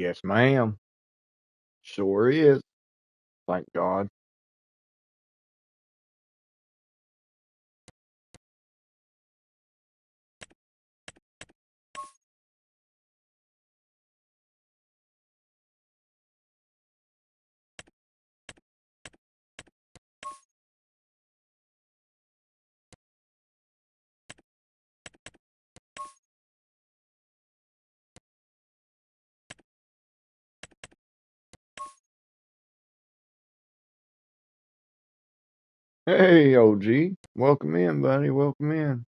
Yes, ma'am. Sure is. Thank God. Hey, OG. Welcome in, buddy. Welcome in.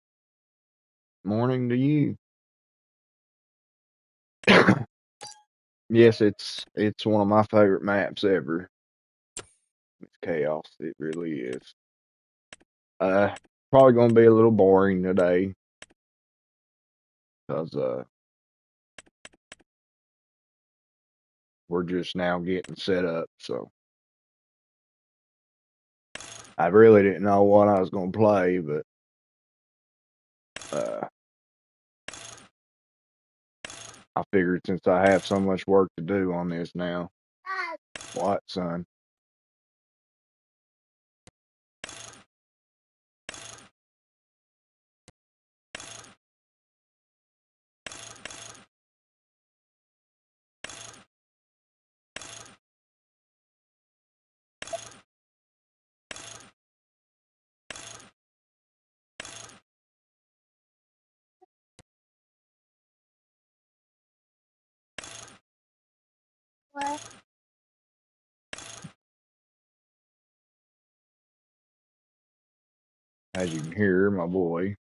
Morning to you. Yes, it's one of my favorite maps ever. It's chaos. It really is. Uh, Probably gonna be a little boring today because we're just now getting set up. So I really didn't know what I was gonna play, but uh, I figured since I have so much work to do on this now. What, son? As you can hear, my boy.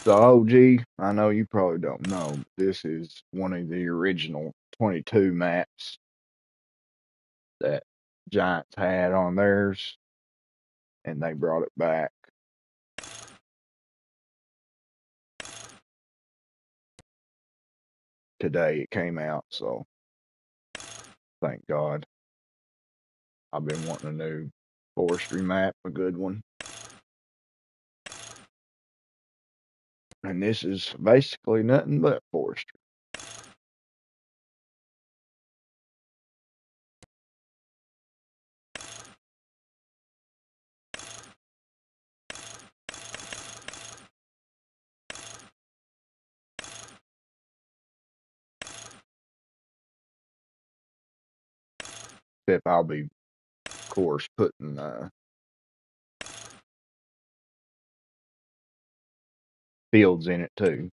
So, OG, I know you probably don't know, but this is one of the original 22 maps that Giants had on theirs, and they brought it back. Today it came out, so thank God. I've been wanting a new forestry map, a good one. And this is basically nothing but forestry. Except I'll be, of course, putting fields in it too.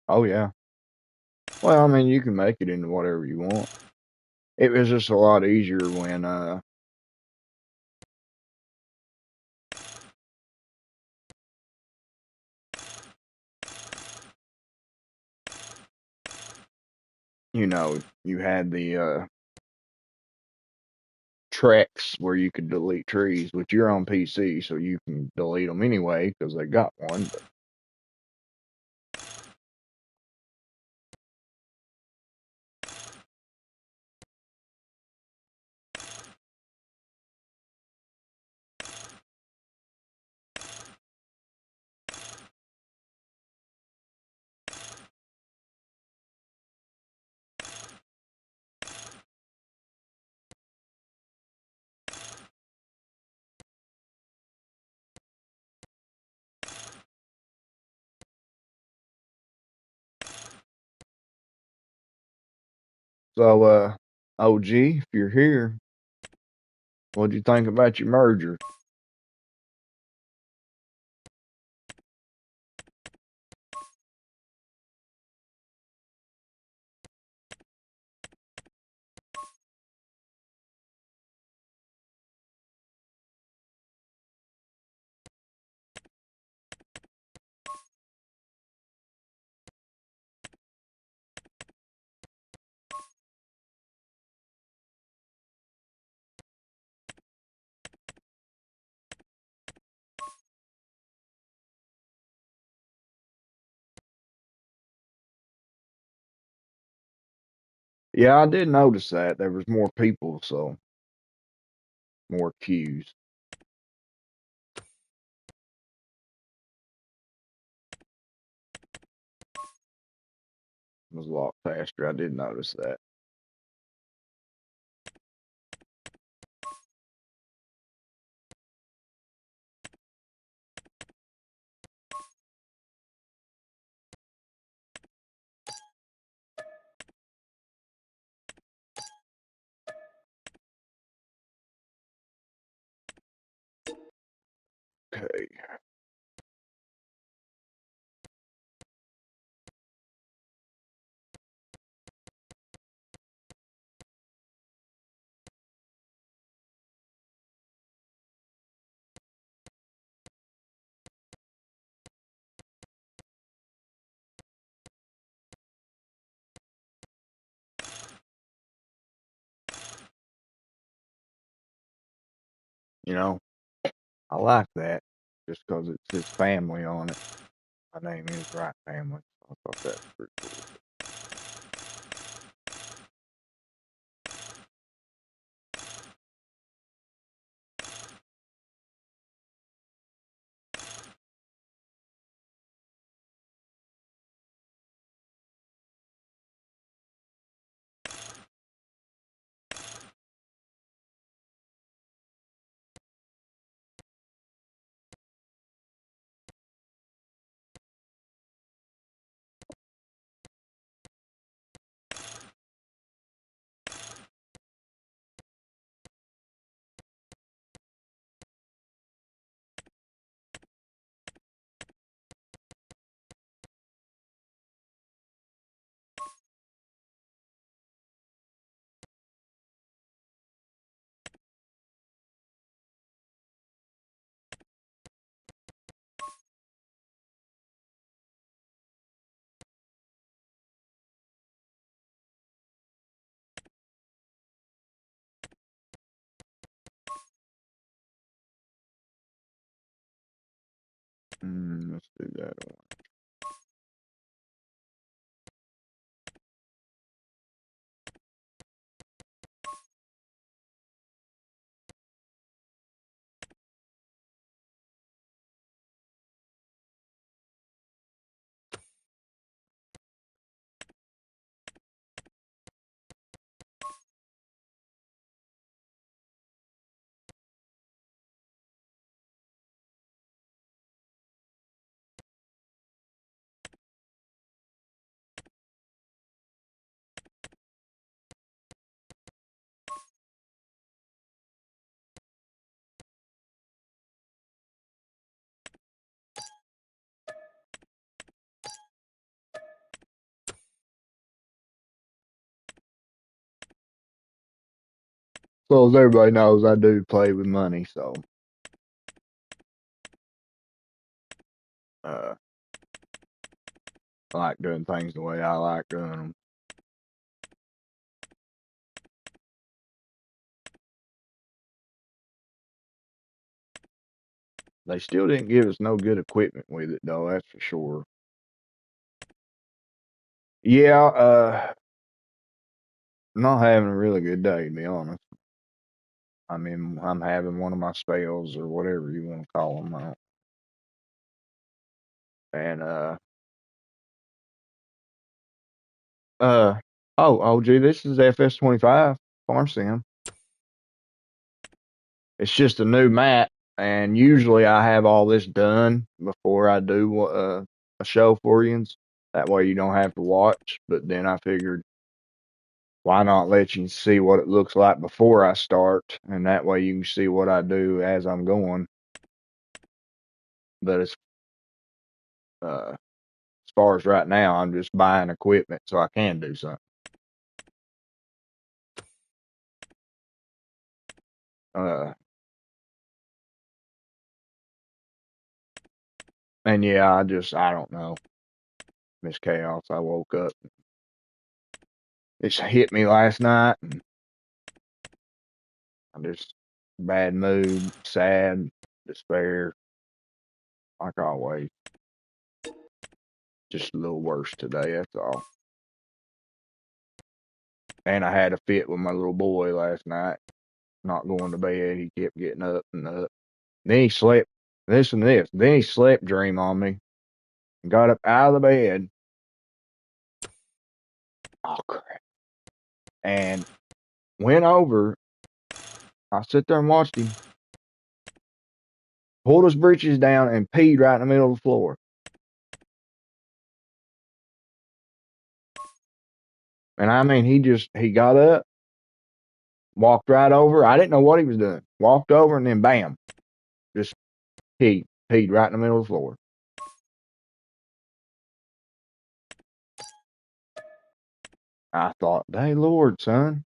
Oh, yeah. Well, I mean, you can make it into whatever you want. It was just a lot easier when you had the tracks where you could delete trees, which you're on PC, so you can delete them anyway because they got one. But so, OG, if you're here, what'd you think about your merger? Yeah, I did notice that there was more people, so more queues. It was a lot faster. I did notice that. Okay. You know, I like that just 'cause it's his family on it. My name is Right Family. So I thought that was pretty cool. Let's do that one. So as everybody knows, I do play with money, so uh, I like doing things the way I like doing them. They still didn't give us no good equipment with it, though. That's for sure. Yeah, not having a really good day, to be honest. I mean, I'm having one of my spells or whatever you want to call them. And uh, oh, gee, this is FS25 Farm Sim. It's just a new map, and usually I have all this done before I do a show for you. That way you don't have to watch. But then I figured, why not let you see what it looks like before I start, and that way you can see what I do as I'm going. But as far as right now, I'm just buying equipment so I can do something. Uh, and yeah, I don't know. Miss Chaos, I woke up. It hit me last night, and I'm just bad mood, sad, despair, like always. Just a little worse today, that's all. And I had a fit with my little boy last night, not going to bed. He kept getting up and up. Then he slept. Listen to this. Then he slept dream on me and got up out of the bed. Oh, crap. And went over. I sit there and watched him. Pulled his breeches down and peed right in the middle of the floor. And I mean, he got up, walked right over. I didn't know what he was doing. Walked over and then bam, just peed right in the middle of the floor. I thought, hey, Lord, son.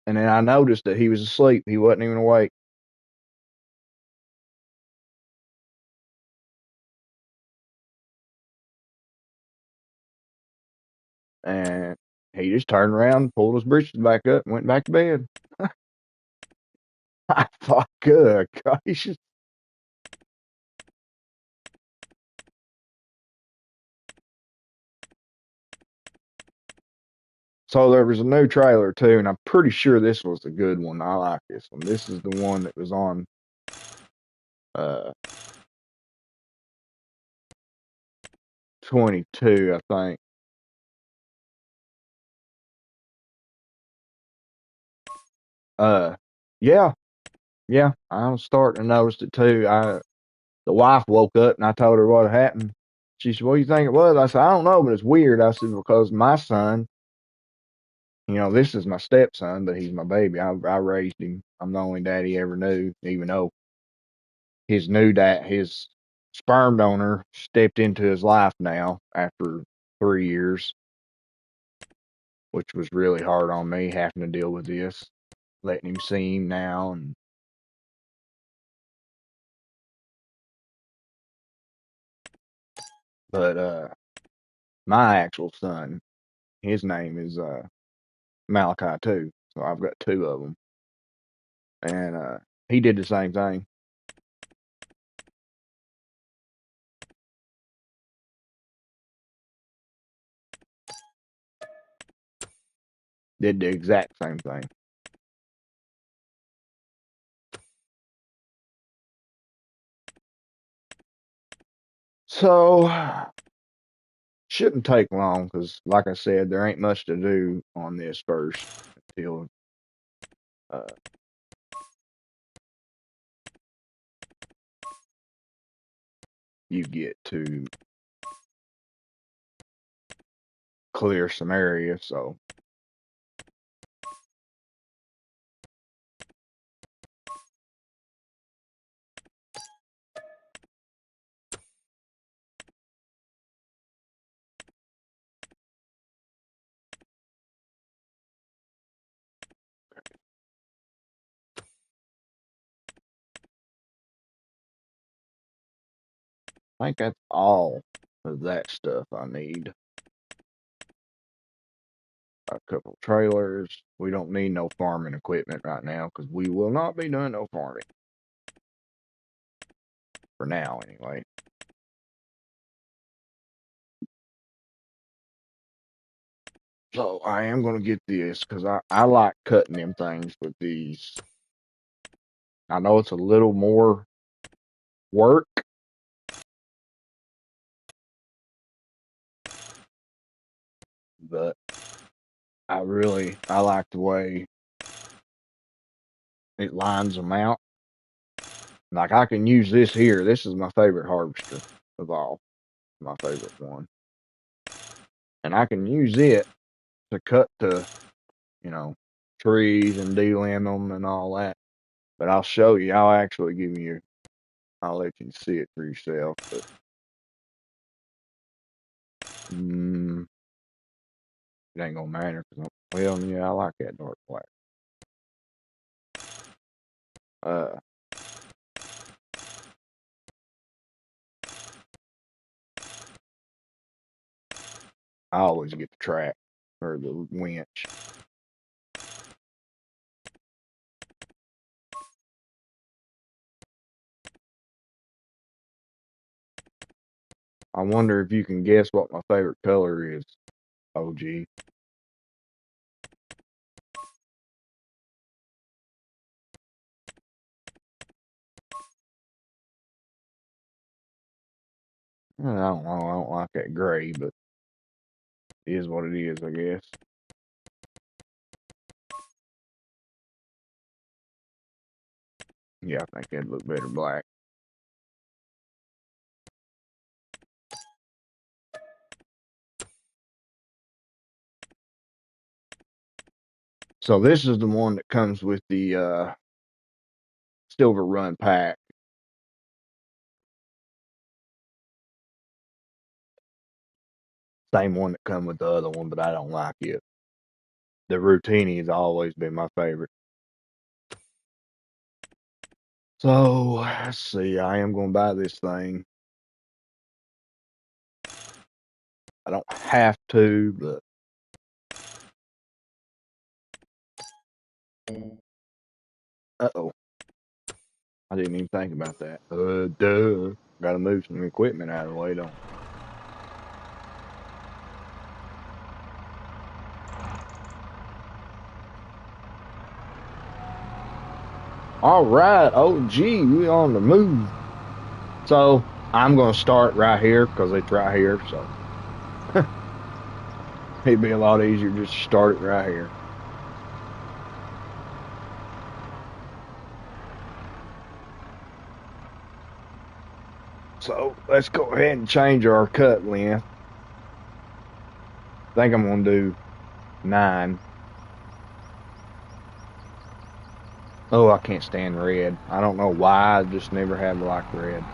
And then I noticed that he was asleep. He wasn't even awake. And he just turned around, pulled his breeches back up, and went back to bed. I thought, good gracious. So there was a new trailer too, and I'm pretty sure this was the good one. I like this one. This is the one that was on uh 22, I think. Uh yeah, yeah. I was starting to notice it too. The wife woke up and I told her what had happened. She said, "What do you think it was?" I said, "I don't know, but it's weird." I said, "Because my son, this is my stepson, but he's my baby. I raised him. I'm the only dad he ever knew, even though his new dad, his sperm donor, stepped into his life now after 3 years, which was really hard on me having to deal with this, letting him see him now. And but my actual son, his name is Malachi too. So I've got two of them, and he did the same thing. Did the exact same thing. So shouldn't take long because, like I said, there ain't much to do on this first until uh, you get to clear some areas. So I think that's all of that stuff I need. A couple trailers. We don't need no farming equipment right now because we will not be doing no farming for now, anyway. So I am gonna get this because I like cutting them things with these. I know it's a little more work, but I like the way it lines them out. Like I can use this here. This is my favorite harvester of all. My favorite one. And I can use it to cut you know, trees and delimb them and all that. But I'll show you. I'll actually give you. I'll let you see it for yourself. But mm, it ain't gonna matter. Well, yeah, I like that dark black. Uh, I always get the track or the winch. I wonder if you can guess what my favorite color is. OG. I don't know. I don't like that gray, but it is what it is, I guess. Yeah, I think that'd look better black. So this is the one that comes with the SILVERRUN pack. Same one that come with the other one, but I don't like it. The Routini has always been my favorite. So let's see. I am going to buy this thing. I don't have to, but uh-oh. I didn't even think about that. Duh. Got to move some equipment out of the way, don't I? All right. Oh, gee, we on the move. So I'm going to start right here because it's right here. So it'd be a lot easier just to start it right here. So let's go ahead and change our cut length. I think I'm going to do 9. Oh, I can't stand red. I don't know why. I just never have liked red.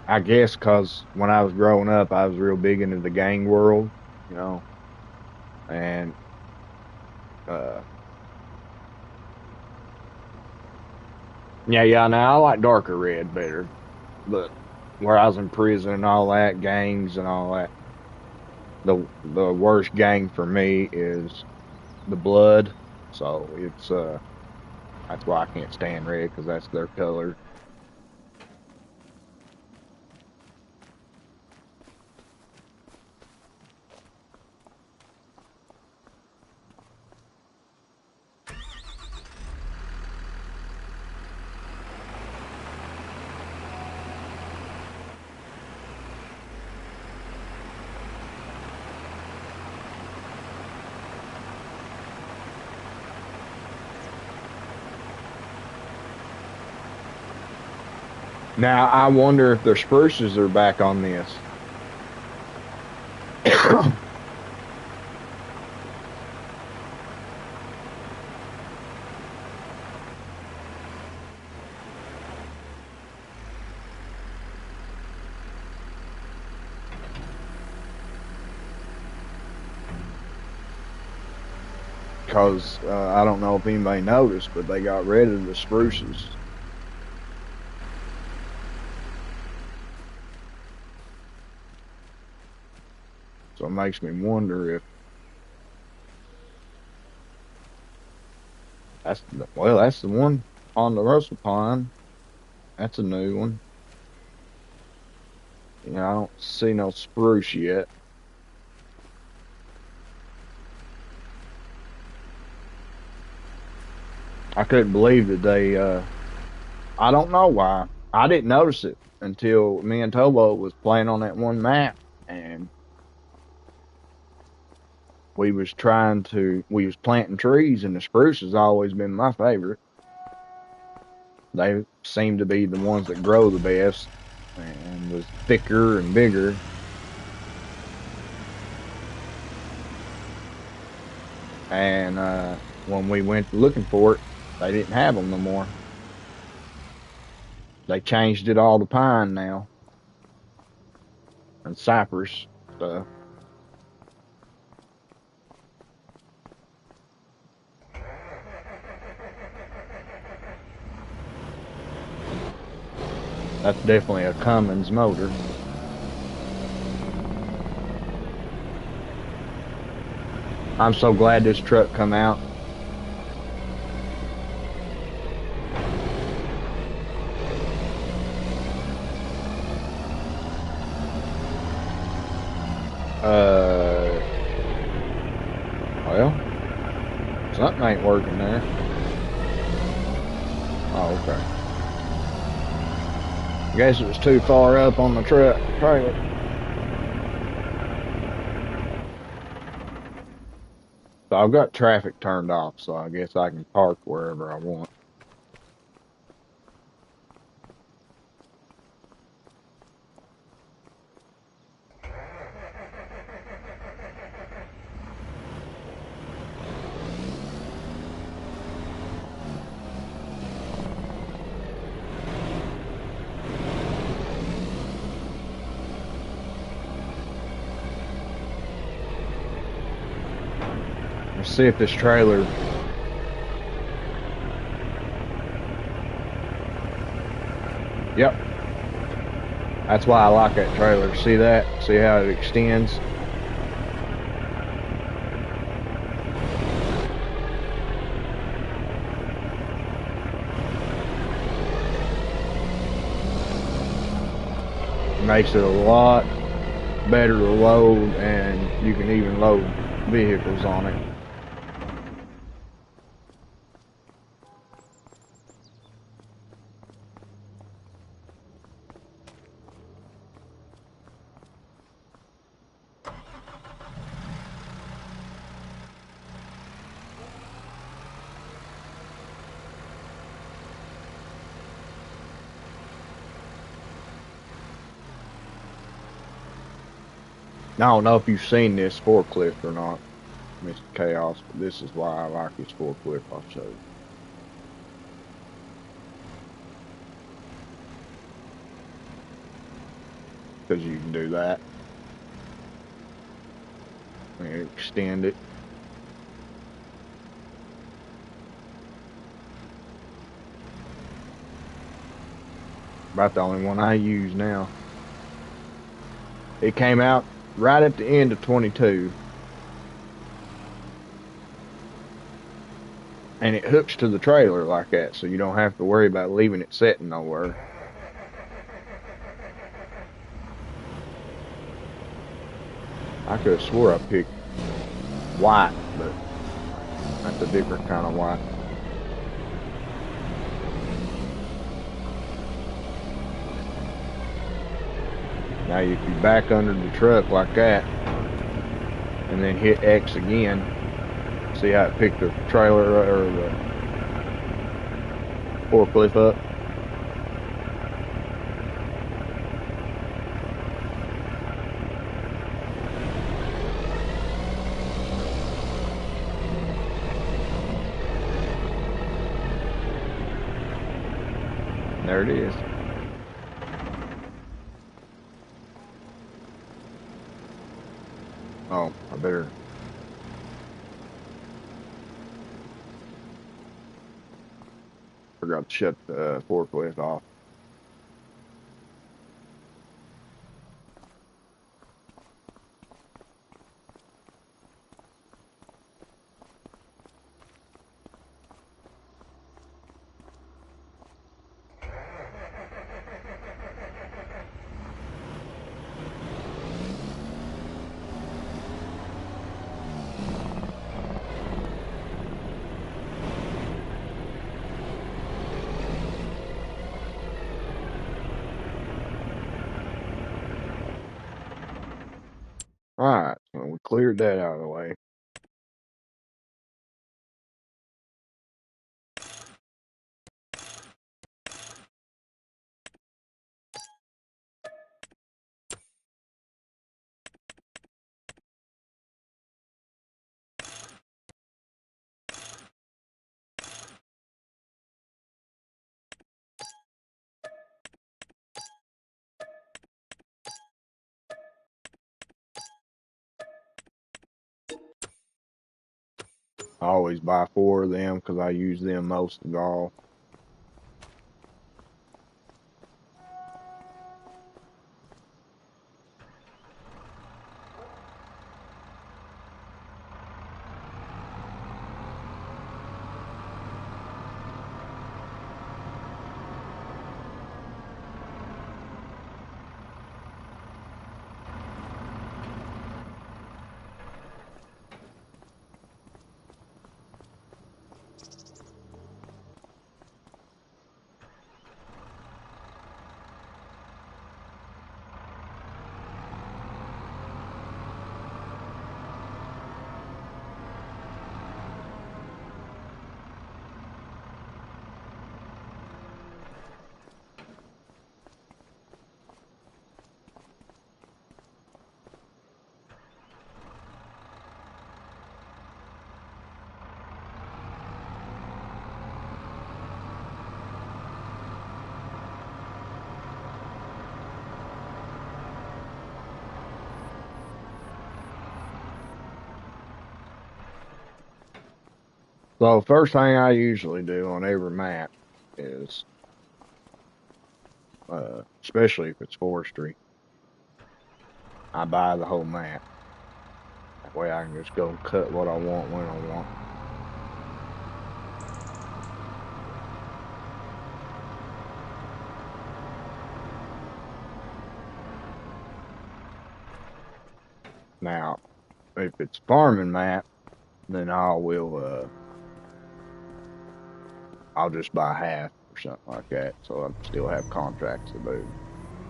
I guess because when I was growing up, I was real big into the gang world, you know, and uh, yeah. Now I like darker red better, but where I was in prison and all that, gangs and all that, the worst gang for me is the blood. So it's that's why I can't stand red because that's their color. Now I wonder if their spruces are back on this. Because I don't know if anybody noticed, but they got rid of the spruces. So it makes me wonder if that's the one on the Russell Pine. That's a new one. You know, I don't see no spruce yet. I couldn't believe that they. I don't know why. I didn't notice it until me and Tobo was playing on that one map, and we was planting trees, and the spruce has always been my favorite. They seem to be the ones that grow the best and was thicker and bigger. And when we went looking for it, they didn't have them no more. They changed it all to pine now and cypress stuff. That's definitely a Cummins motor. I'm so glad this truck come out. Uh, well, something ain't working there. Oh, okay. Guess it was too far up on the trailer. So I've got traffic turned off, so I guess I can park wherever I want. Let's see if this trailer. Yep, that's why I like that trailer. See that? See how it extends? Makes it a lot better to load, and you can even load vehicles on it. I don't know if you've seen this forklift or not, Mr. Chaos, but this is why I like this forklift I'll show you. Because you can do that. And extend it. About the only one I use now. It came out right at the end of 22. And it hooks to the trailer like that, so you don't have to worry about leaving it sitting nowhere. I could have swore I picked white, but that's a different kind of white. Now if you back under the truck like that, and then hit X again, see how it picked the trailer or the forklift up? There it is. Oh, I better. Forgot to shut the forklift off. Alright, so we cleared that out of the way. I always buy 4 of them because I use them most of all. So first thing I usually do on every map is, especially if it's forestry, I buy the whole map. That way I can just go cut what I want when I want. Now, if it's farming map, then I'll just buy half or something like that, so I still have contracts to do.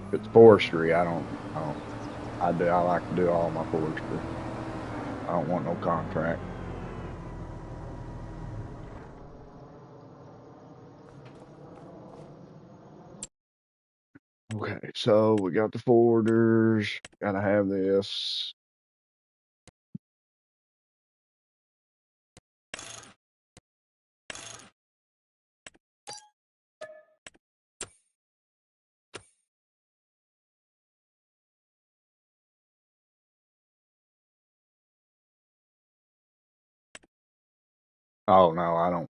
If it's forestry, I like to do all my forestry. I don't want no contract. Okay, so we got the forwarders. Gotta have this. Oh no, I don't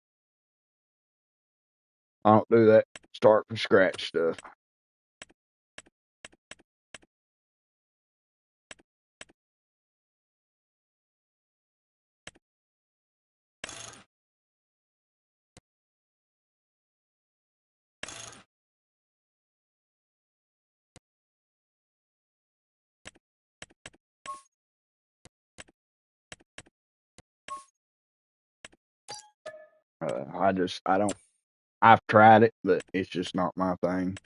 do that. Start from scratch stuff. I don't. I've tried it, but it's just not my thing.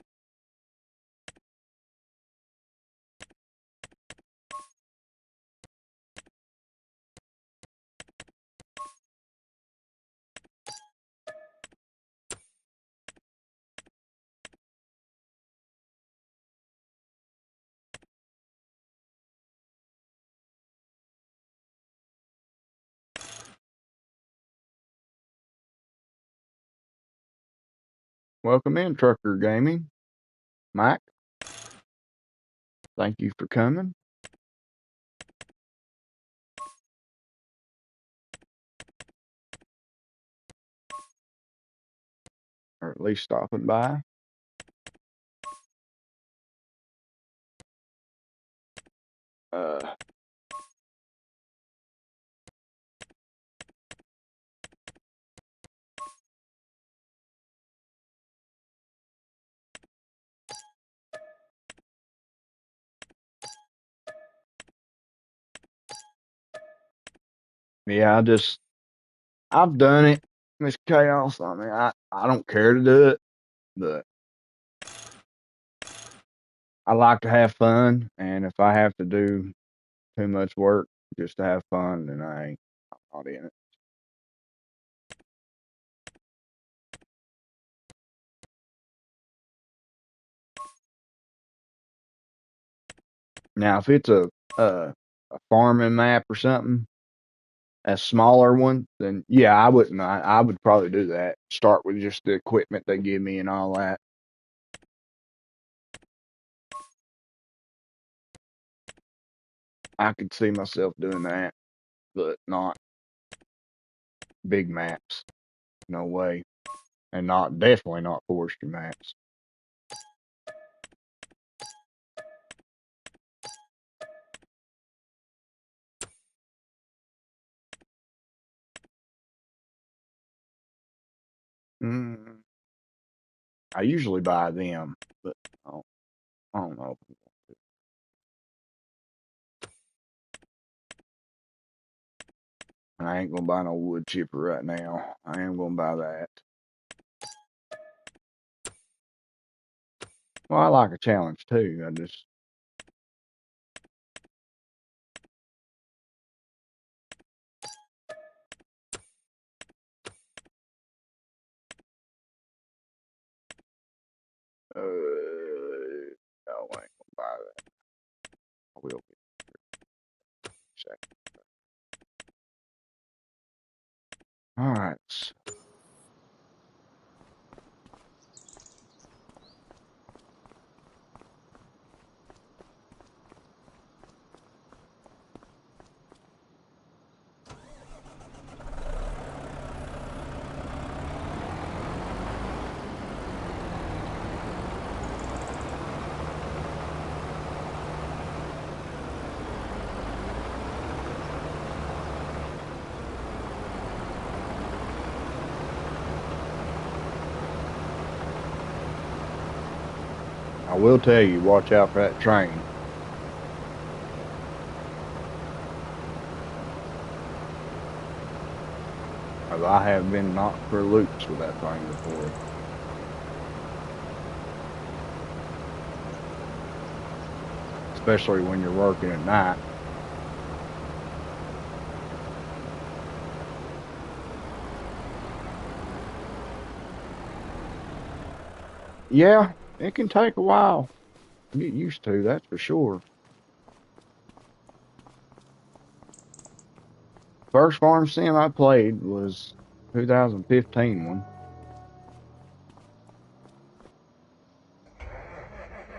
Welcome in, Trucker Gaming, Mike. Thank you for coming, or at least stopping by. Uh, yeah, I've done it, Miss Chaos. I mean, I don't care to do it, but I like to have fun, and if I have to do too much work just to have fun, then I ain't not in it. Now, if it's a farming map or something, a smaller one, then yeah, I wouldn't. I would probably do that. Start with just the equipment they give me and all that. I could see myself doing that, but not big maps. No way, and not definitely not forestry maps. Mm, I usually buy them, but I don't know. I ain't gonna buy no wood chipper right now. I am gonna buy that. Well, I like a challenge too. I just no, I ain't gonna buy that. I will be second. All right. I will tell you, watch out for that train. 'Cause I have been knocked for loops with that thing before. Especially when you're working at night. Yeah, it can take a while to get used to, that's for sure. First farm sim I played was 2015 one,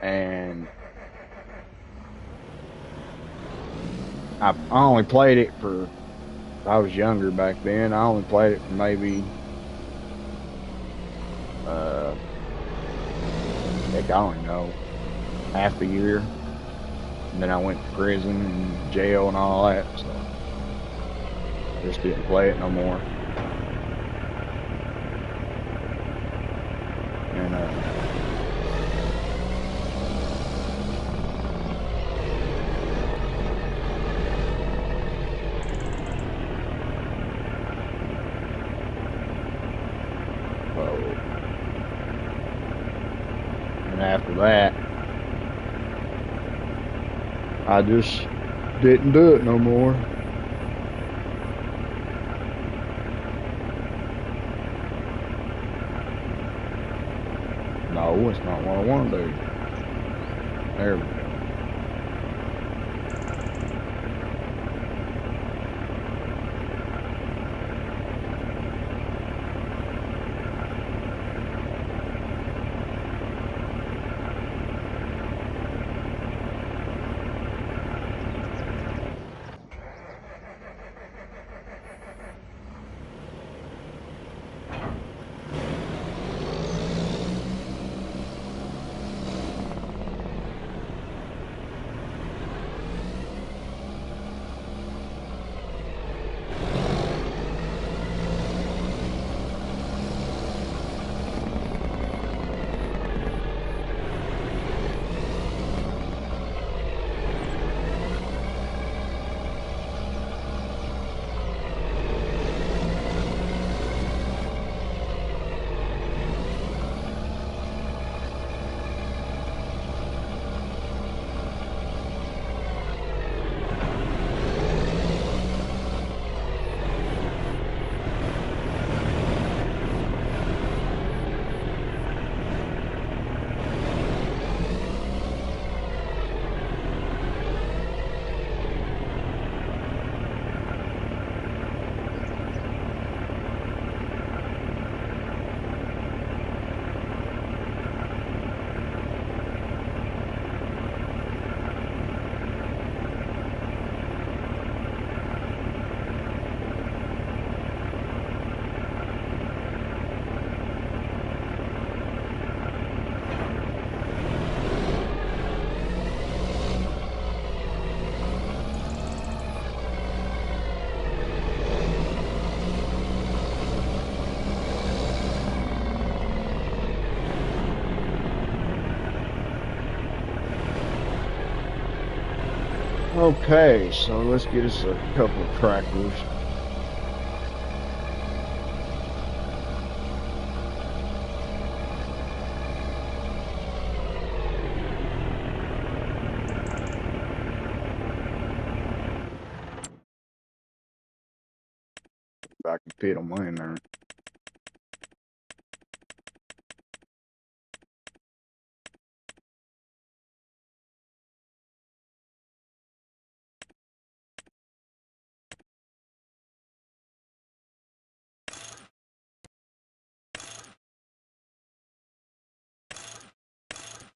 and I only played it for, I was younger back then. I only played it for maybe, uh, heck, I don't even know, half a year. And then I went to prison and jail and all that, so I just didn't play it no more. And so, and after that, I just didn't do it no more. No, it's not what I want to do. There we go. Okay, so let's get us a couple of tractors. If I can fit them in there.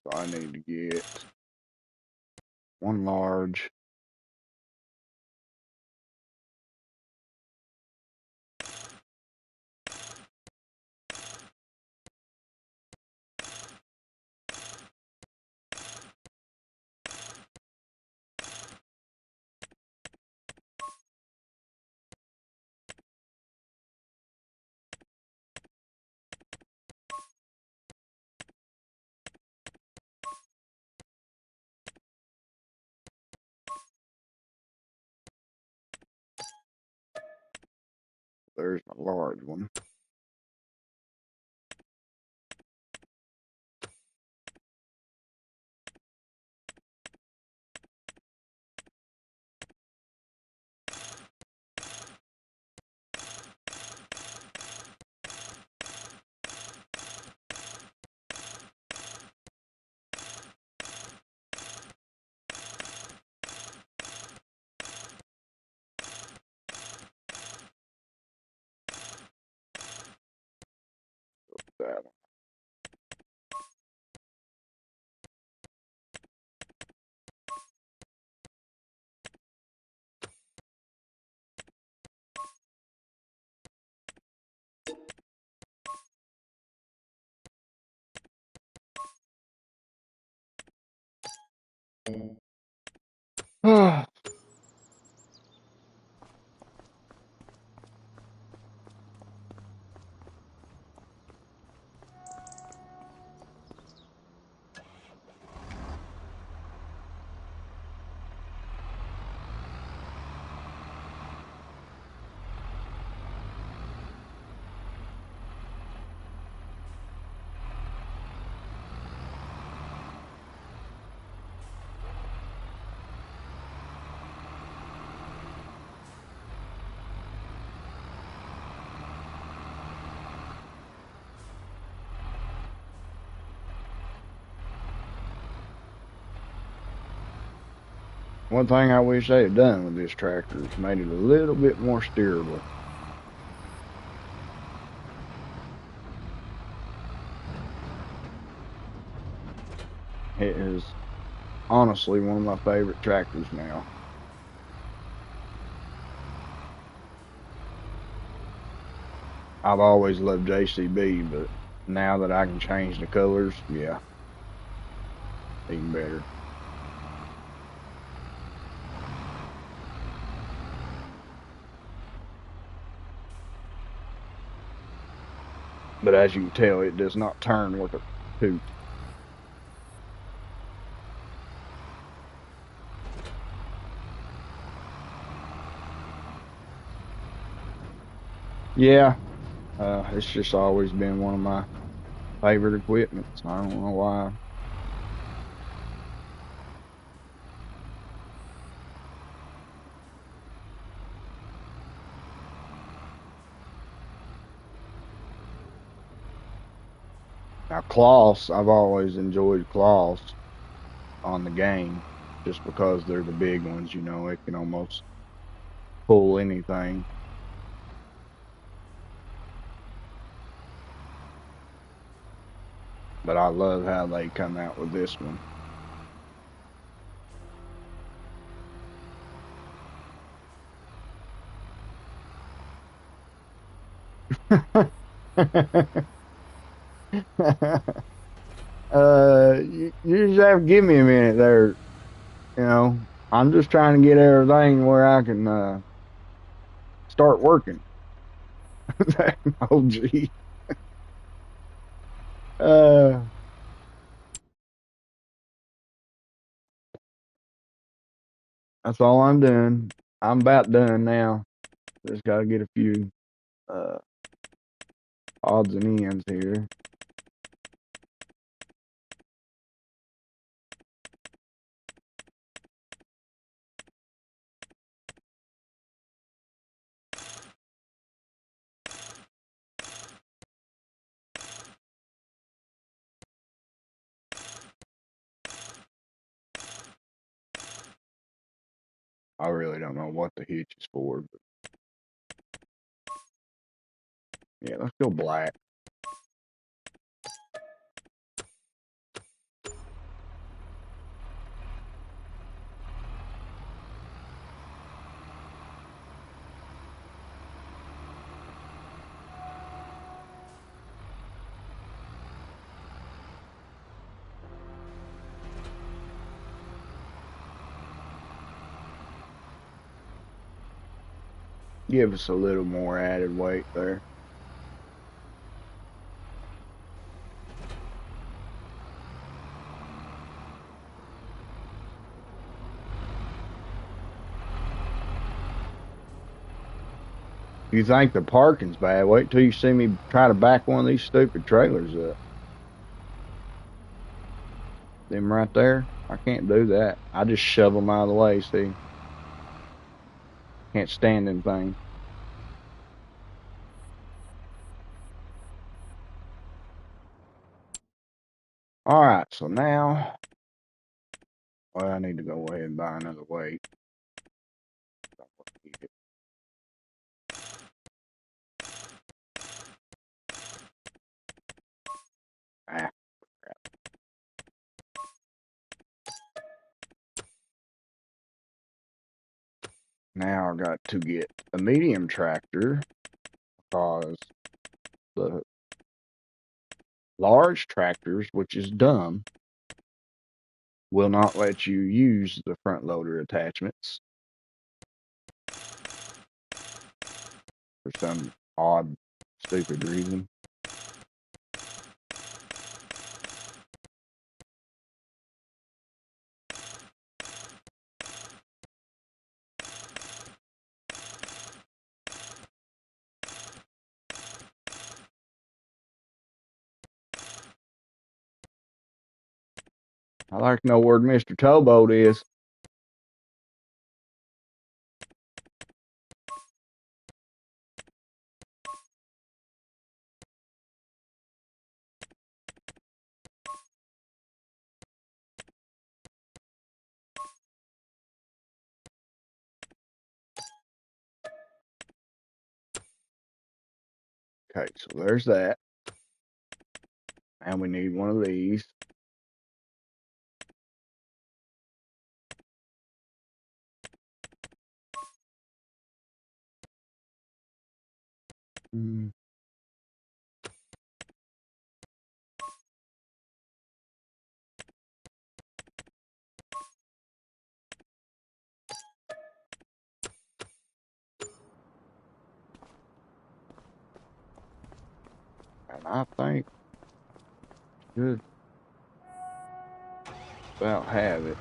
So I need to get one large, There's my large one. That one. One thing I wish they had done with this tractor is made it a little bit more steerable. It is honestly one of my favorite tractors now. I've always loved JCB, but now that I can change the colors, yeah, even better. But as you can tell, it does not turn with a toot. Yeah, it's just always been one of my favorite equipments. I don't know why. Now, cloths, I've always enjoyed cloths on the game just because they're the big ones, it can almost pull anything. But I love how they come out with this one. You just have to give me a minute there. I'm just trying to get everything where I can start working. Oh, gee. Uh, that's all I'm doing. I'm about done now. Just got to get a few uh, odds and ends here. I really don't know what the hitch is for, but yeah, let's go black. Give us a little more added weight there. You think the parking's bad? Wait till you see me try to back one of these stupid trailers up. Them right there. I can't do that. I just shove them out of the way. See, can't stand them things. All right, so now, well, I need to go ahead and buy another weight. Ah, crap. Now I got to get a medium tractor because the large tractors, which is dumb, will not let you use the front loader attachments for some odd, stupid reason. I like to know where Mr. Towboat is. Okay, so there's that. And we need one of these. Mm. And I think should about have it.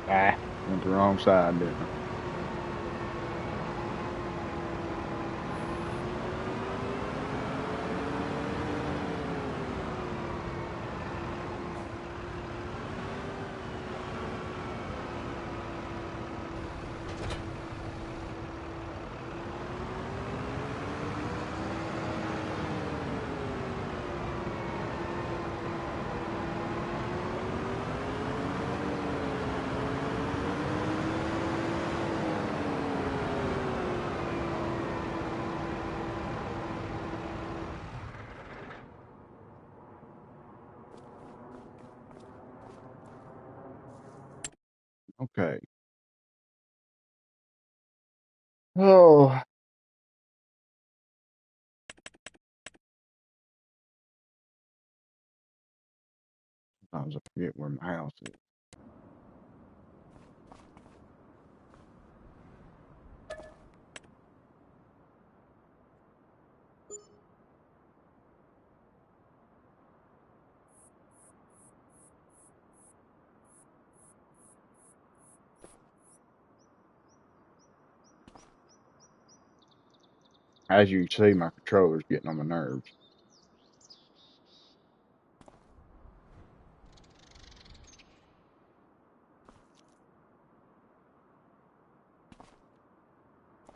Ah, went the wrong side, didn't I? Okay. Oh, sometimes I forget where my house is. As you can see, my controller's getting on my nerves.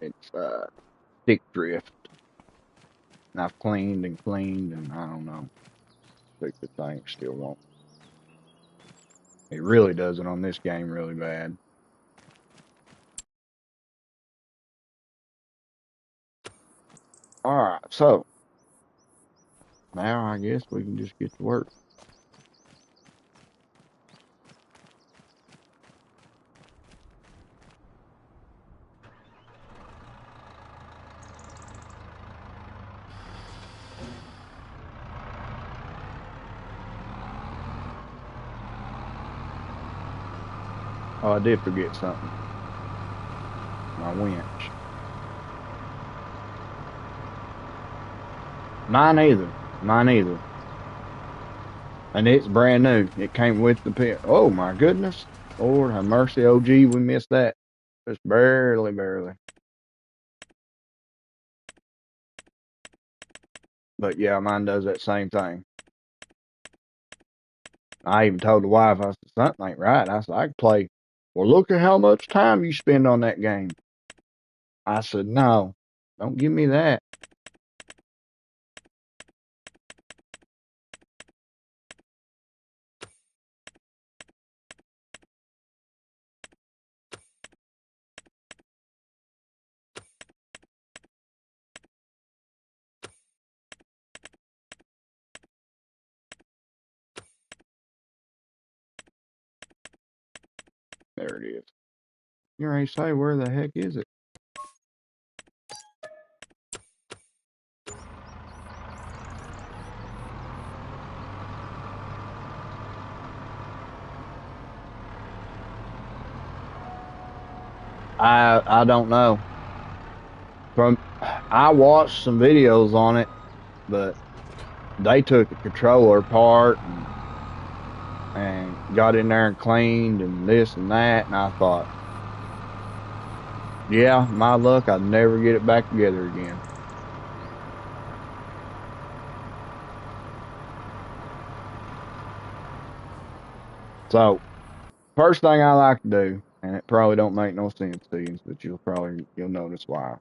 It's stick drift. And I've cleaned, and I don't know. Think the thing still won't. It really does it on this game really bad. Alright, so now I guess we can just get to work. Oh, I did forget something. My winch. Mine either. Mine either. And it's brand new. It came with the pit. Oh my goodness. Lord have mercy, OG, we missed that. Just barely, barely. But yeah, mine does that same thing. I even told the wife, I said, something ain't right. I said, I can play. Well, look at how much time you spend on that game. I said, no, don't give me that. There it is. You ain't say where the heck is it? I don't know. I watched some videos on it, but they took the controller apart and got in there and cleaned and this and that, and I thought, yeah, my luck, I'd never get it back together again. So first thing I like to do, and it probably don't make no sense to you, but you'll notice why.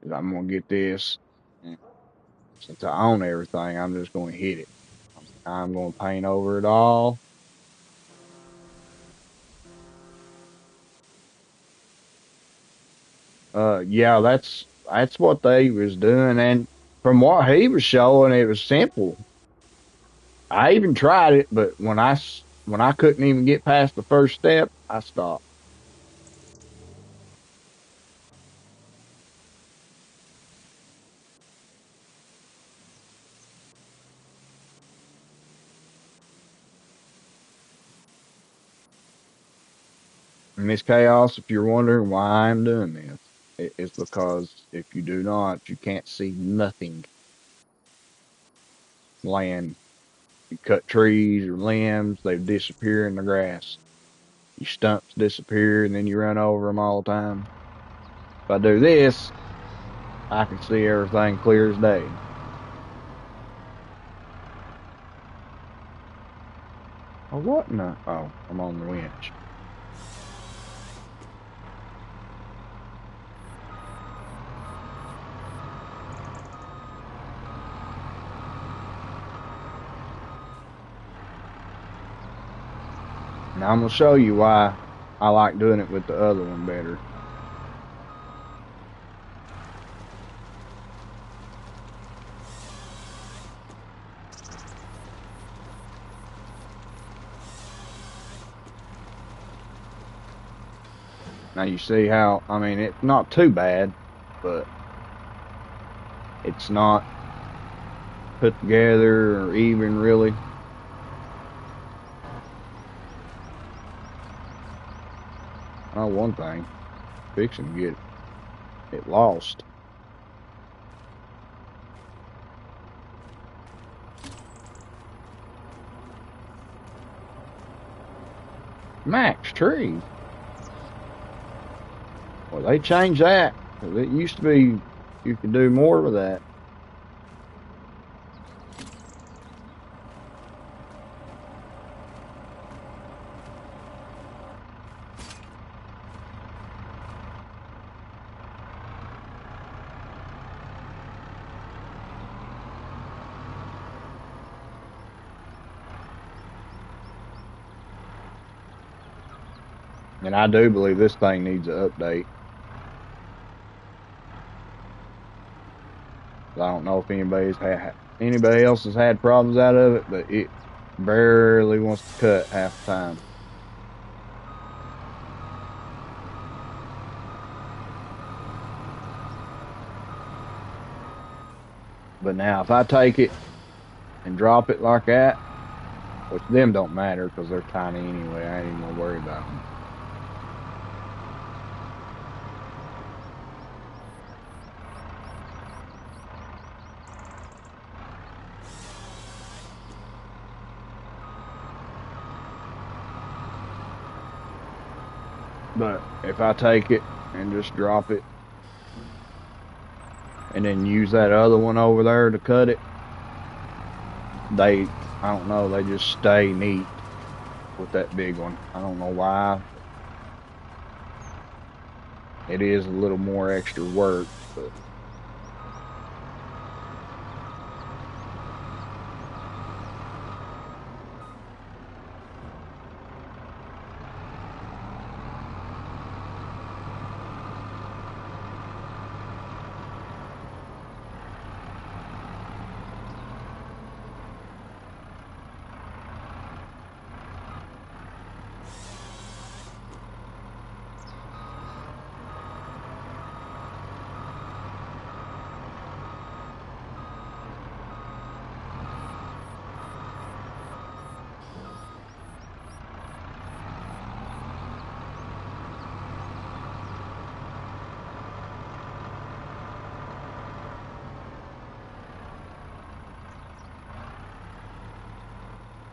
Is I'm gonna get this, and since I own everything, I'm just gonna hit it. I'm gonna paint over it all. Yeah, that's what they was doing, and from what he was showing, it was simple. I even tried it, but when I couldn't even get past the first step, I stopped. Miss Chaos, if you're wondering why I'm doing this, it's because if you do not, you can't see nothing land. You cut trees or limbs, they disappear in the grass. Your stumps disappear, and then you run over them all the time. If I do this, I can see everything clear as day. Oh, what in the? Oh, I'm on the winch. Now I'm gonna show you why I like doing it with the other one better. Now you see how, I mean, it's not too bad, but it's not put together or even really. I know one thing, fixing to get it lost. Max trees. Well, they changed that. 'Cause it used to be you could do more with that. And I do believe this thing needs an update. I don't know if anybody else has had problems out of it, but it barely wants to cut half the time. But now if I take it and drop it like that, which them don't matter because they're tiny anyway, I ain't even gonna worry about them. But if I take it and just drop it and then use that other one over there to cut it, I don't know, they just stay neat with that big one. I don't know why. It is a little more extra work, but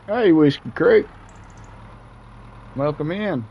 hey, Whiskey Creek, welcome in.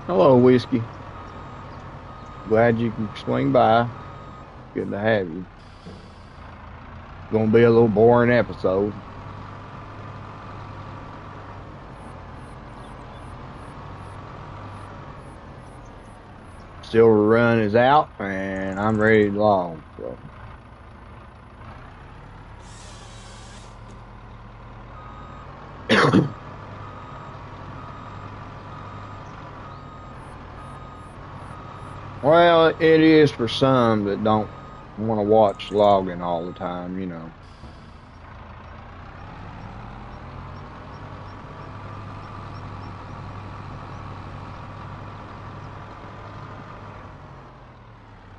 Hello, Whiskey. Glad you can swing by. Good to have you. Gonna be a little boring episode. SILVERRUN is out, and I'm ready to log. So. Well, it is for some that don't want to watch logging all the time, you know.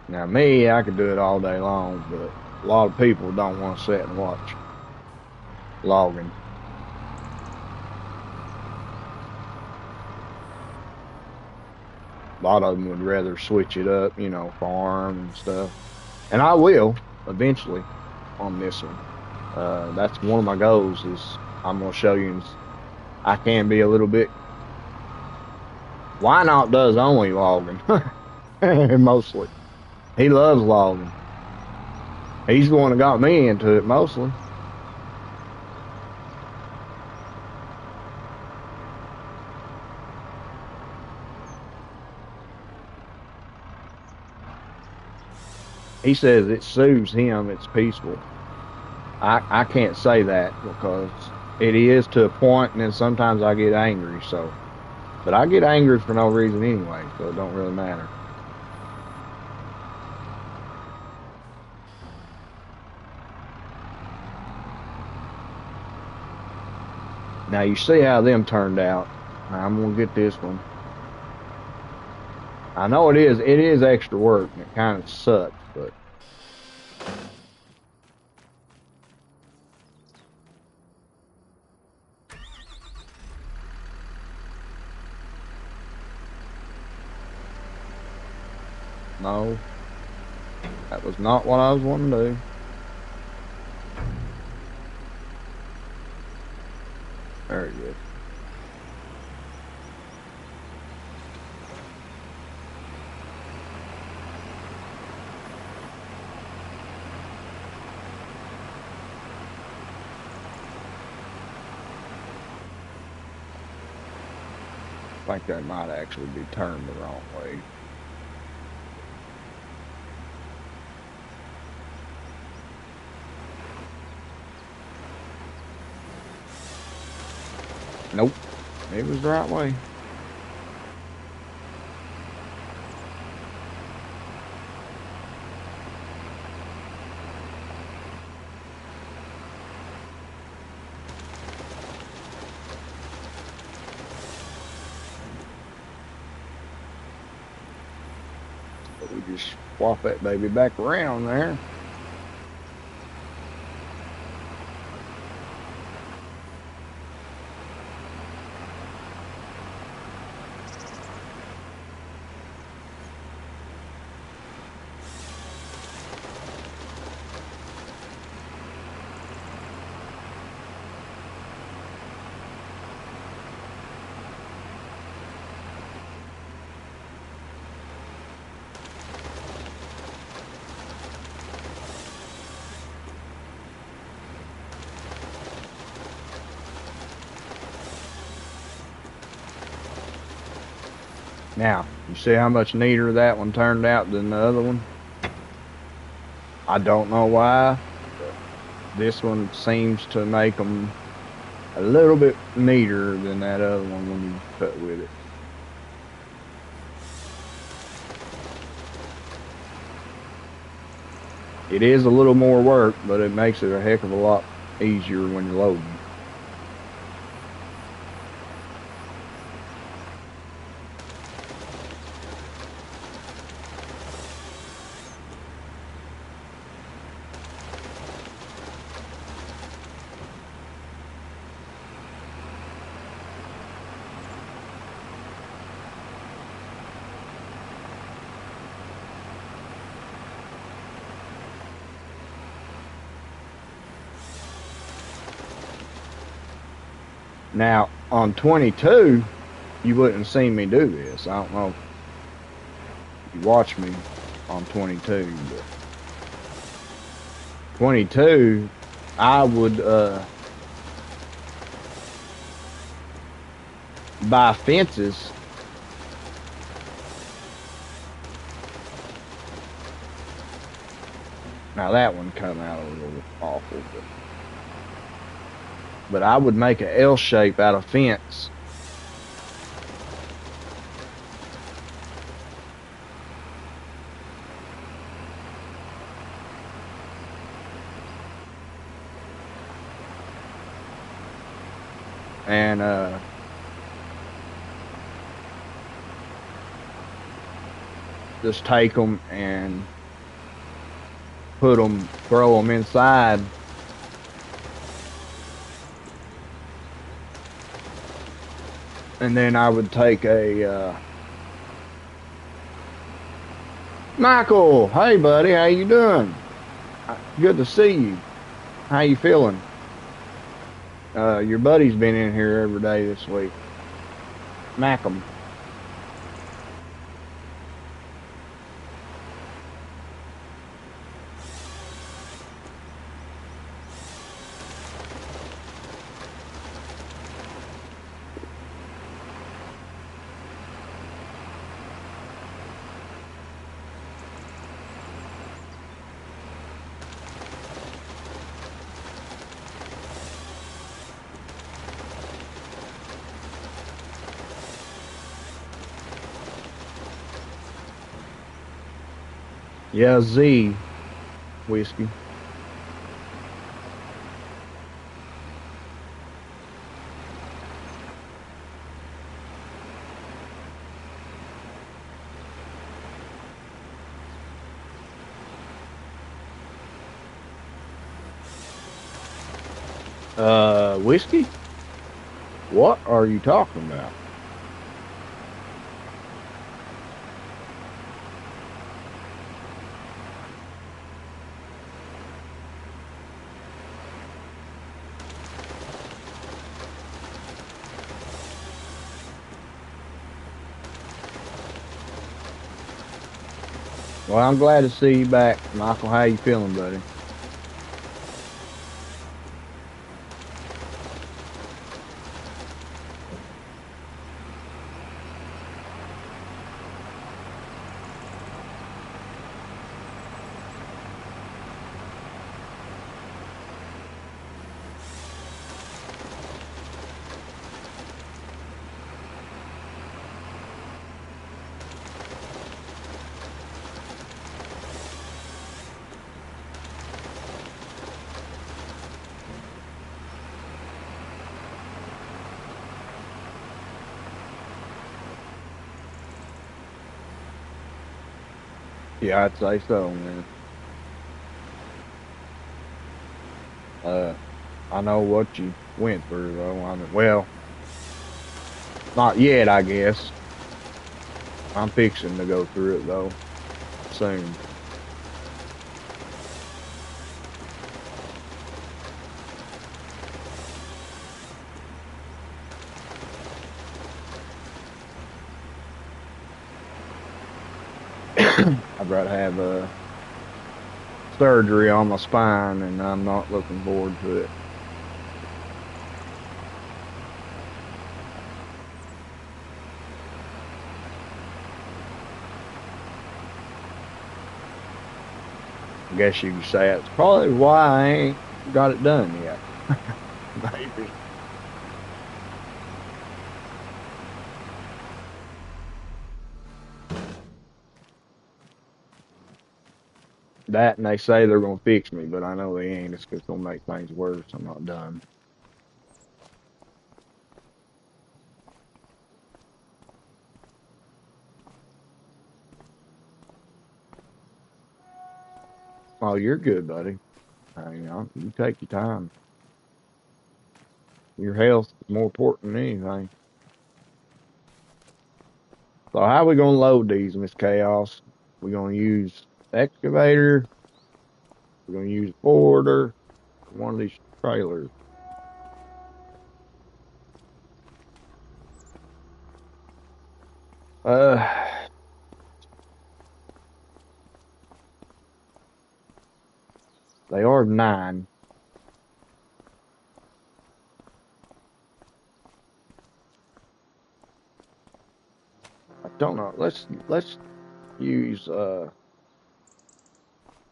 Now, me, I could do it all day long, but a lot of people don't want to sit and watch logging. A lot of them would rather switch it up, you know, farm and stuff. And I will eventually on this one. That's one of my goals is I'm going to show you I can be a little bit. Why not does only logging mostly. He loves logging. He's the one that got me into it mostly. He says it soothes him, it's peaceful. I can't say that because it is to a point, and then sometimes I get angry. So, but I get angry for no reason anyway, so it don't really matter. Now you see how them turned out. Now I'm gonna get this one. I know it is extra work and it kind of sucks, but no, that was not what I was wanting to do. There it is. I think that might actually be turned the wrong way. Nope, it was the right way. But we just swap that baby back around there. Now, you see how much neater that one turned out than the other one? I don't know why, but this one seems to make them a little bit neater than that other one when you cut with it. It is a little more work, but it makes it a heck of a lot easier when you're loading. Now, on 22, you wouldn't see me do this. I don't know if you watch me on 22, but 22, I would buy fences. Now that one come out a little awful, but I would make an L shape out of fence. And just take them and throw them inside. And then I would take a Michael, hey buddy, how you doing? Good to see you. How you feeling? Your buddy's been in here every day this week. Macam. Yeah, Z whiskey. Whiskey? What are you talking about? Well, I'm glad to see you back, Michael. How you feeling, buddy? Yeah, I'd say so, man. Uh, I know what you went through, though. Well, not yet, I guess. I'm fixing to go through it, though, soon. I'd rather have surgery on my spine, and I'm not looking forward to it. I guess you could say that's probably why I ain't got it done yet. Maybe. That and they say they're gonna fix me, but I know they ain't. It's just gonna make things worse. I'm not done. Oh, you're good, buddy. You take your time. Your health is more important than anything. So how we gonna load these, Miss Chaos? We gonna use excavator. We're gonna use forwarder. One of these trailers. Uh, they are 9. I don't know. Let's use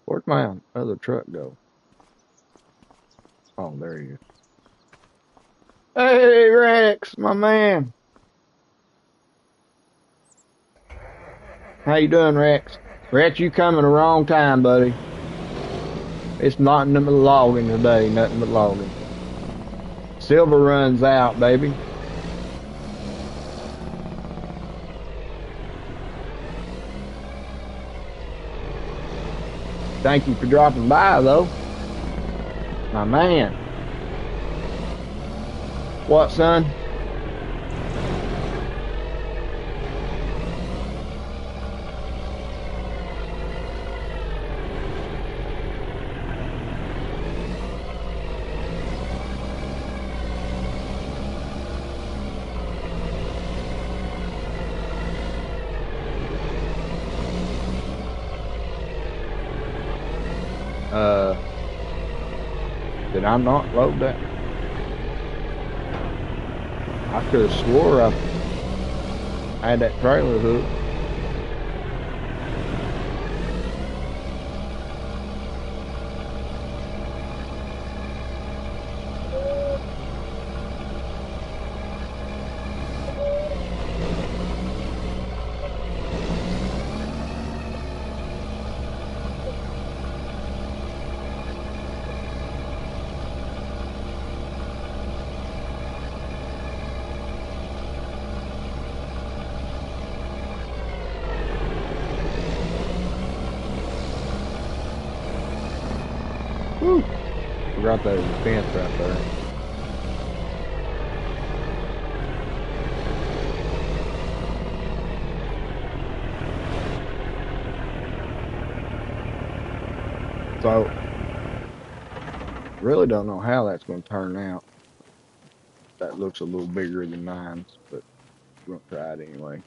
where'd my other truck go? Oh, there he is. Hey Rex, my man. How you doing, Rex? Rex, you coming the wrong time, buddy. It's not nothing but logging today, nothing but logging. Silver runs out, baby. Thank you for dropping by, though. My man. What, son? Uh, did I not load that? I could have swore I had that trailer hook. Whew. Forgot that was a fence right there. So, really don't know how that's going to turn out. That looks a little bigger than mine's, but we're going to try it anyway.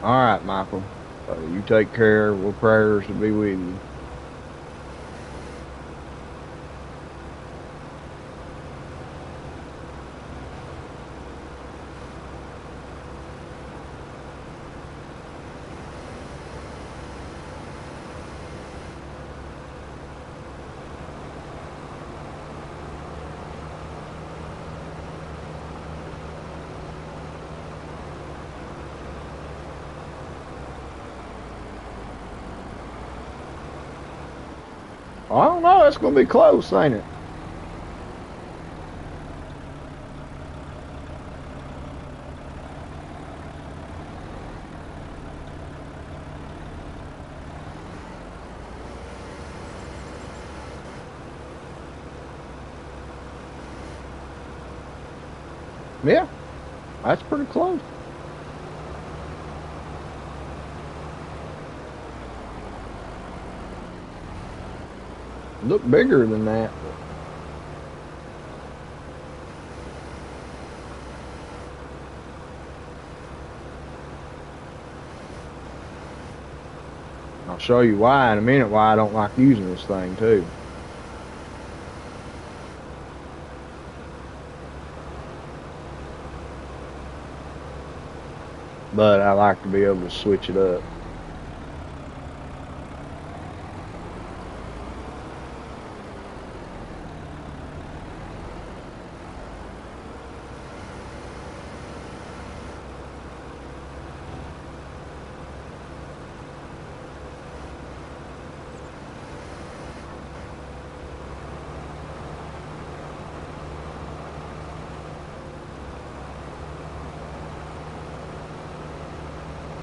All right, Michael. You take care. Well, prayers to be with you. I don't know. It's going to be close, ain't it? Yeah, that's pretty close. Look bigger than that. I'll show you why in a minute why I don't like using this thing too. But I like to be able to switch it up.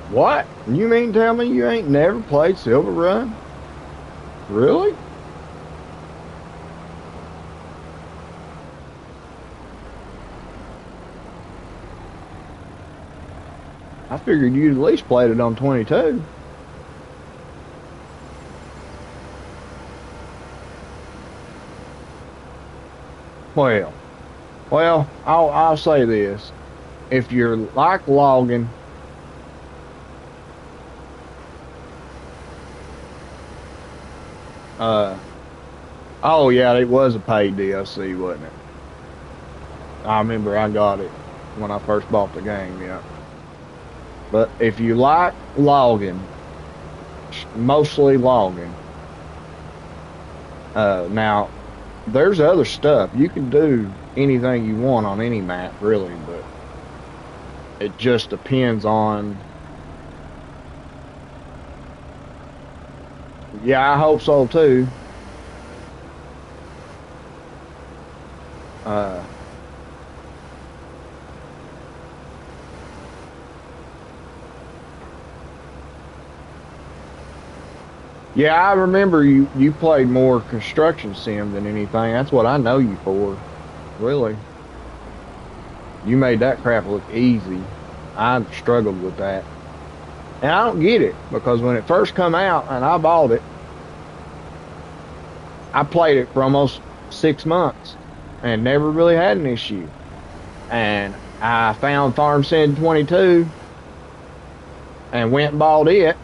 What? You mean tell me you ain't never played SILVERRUN? Really? I figured you'd at least played it on 22. Well, I'll say this: if you're like logging, uh, oh yeah, it was a paid DLC, wasn't it? I remember I got it when I first bought the game. Yeah, but if you like logging, mostly logging, now there's other stuff you can do anything you want on any map, really, but it just depends on. Yeah, I hope so too. Uh, yeah, I remember you played more construction sim than anything. That's what I know you for, really. You made that crap look easy. I struggled with that. And I don't get it because when it first come out and I bought it, I played it for almost 6 months and never really had an issue. And I found Farm Sim 22 and went and bought it.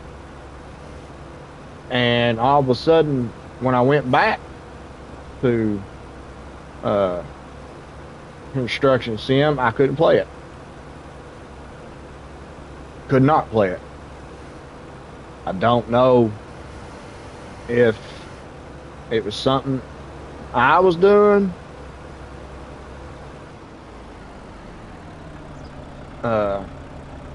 And all of a sudden, when I went back to uh, construction sim, I couldn't play it. Could not play it. I don't know if it was something I was doing.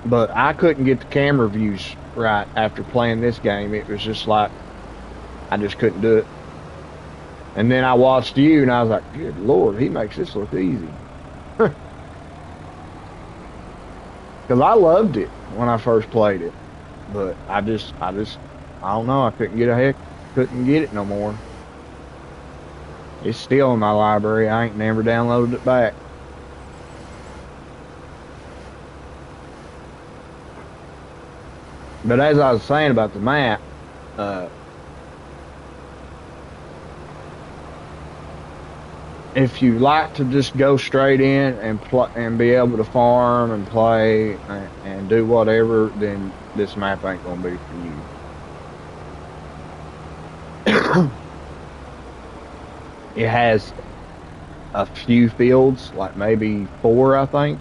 But I couldn't get the camera views right after playing this game. It was just like, I just couldn't do it. And then I watched you and I was like, good Lord, he makes this look easy. Because I loved it when I first played it. But I don't know, I couldn't get it no more. It's still in my library. I ain't never downloaded it back. But as I was saying about the map, uh, if you like to just go straight in and and be able to farm and play and do whatever, then this map ain't gonna be for you. It has a few fields, like maybe 4, I think,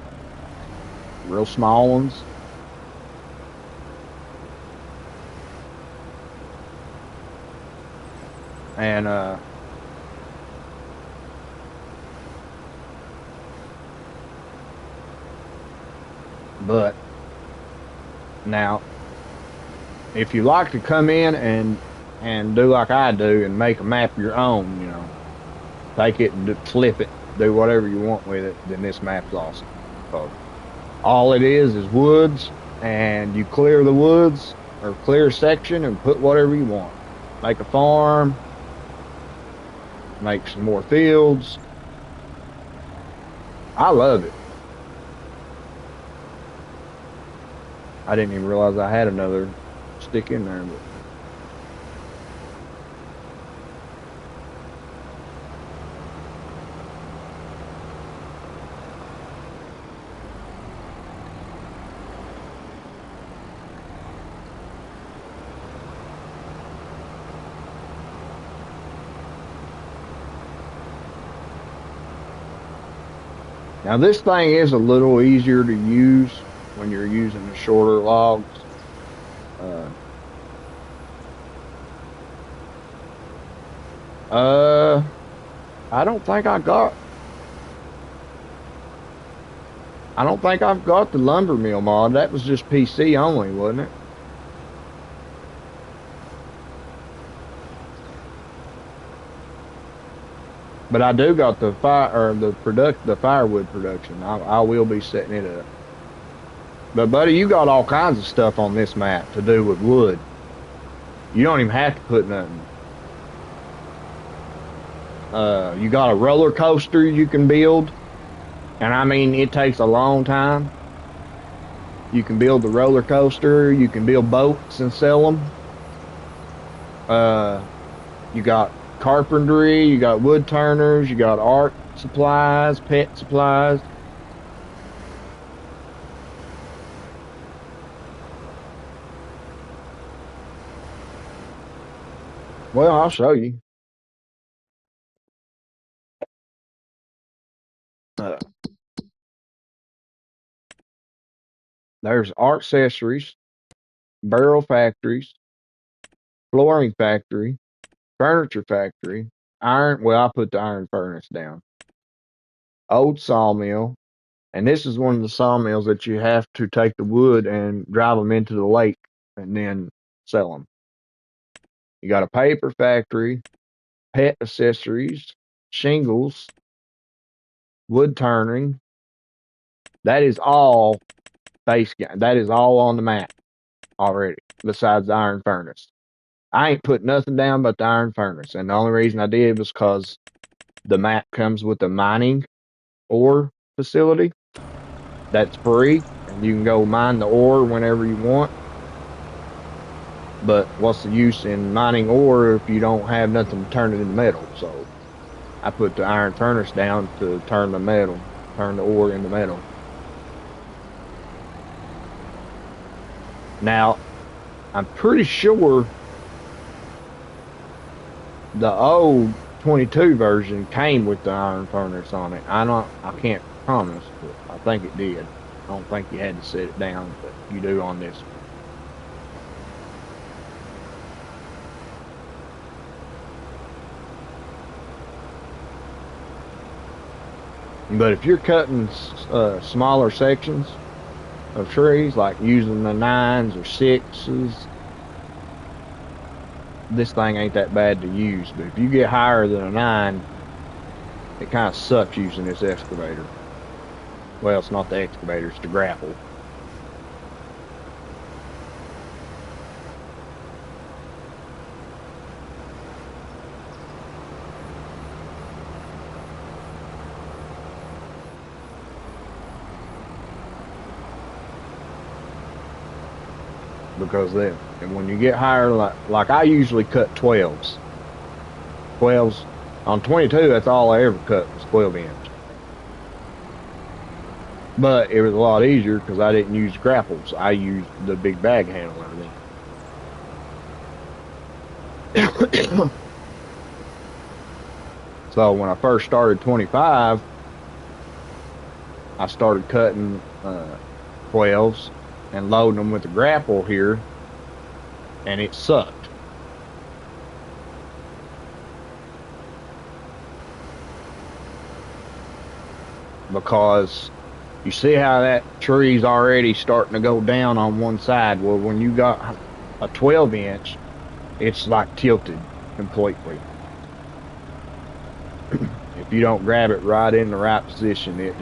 real small ones. And but now if you like to come in and do like I do and make a map your own, take it and flip it, do whatever you want with it, then this map's awesome. So all it is woods, and you clear the woods or clear a section and put whatever you want. Make a farm, make some more fields. I love it. I didn't even realize I had another stick in there, but now this thing is a little easier to use when you're using the shorter logs. Uh, uh, I don't think I got. I don't think I've got the lumber mill mod. That was just PC only, wasn't it? But I do got the the firewood production. I will be setting it up. But buddy, you got all kinds of stuff on this map to do with wood. You don't even have to put nothing. You got a roller coaster you can build, and I mean it takes a long time. You can build the roller coaster. You can build boats and sell them. You got carpentry. You got wood turners. You got art supplies, pet supplies. Well, I'll show you. Uh, there's art accessories, barrel factories, flooring factory, furniture factory, iron. Well, I put the iron furnace down. Old sawmill, and this is one of the sawmills that you have to take the wood and drive them into the lake and then sell them. You got a paper factory, pet accessories, shingles, wood turning. That is all base game. That is all on the map already, besides the iron furnace. I ain't put nothing down but the iron furnace, and the only reason I did was because the map comes with a mining ore facility that's free, and you can go mine the ore whenever you want. But what's the use in mining ore if you don't have nothing to turn it into metal? So I put the iron furnace down to turn the ore into metal. Now, I'm pretty sure the old 22 version came with the iron furnace on it. I can't promise, but I think it did. I don't think you had to set it down, but you do on this one. But if you're cutting smaller sections of trees, like using the 9s or 6s, this thing ain't that bad to use. But if you get higher than a 9, it kind of sucks using this excavator. Well, it's not the excavator, it's the grapple. because then, and when you get higher, like I usually cut 12s. 12s on 22, that's all I ever cut was 12 inch. But it was a lot easier because I didn't use grapples. I used the big bag handler then. So when I first started 25, I started cutting 12s and loading them with the grapple here, and it sucked. Because you see how that tree's already starting to go down on one side. Well, when you got a 12 inch, it's like tilted completely. If you don't grab it right in the right position, it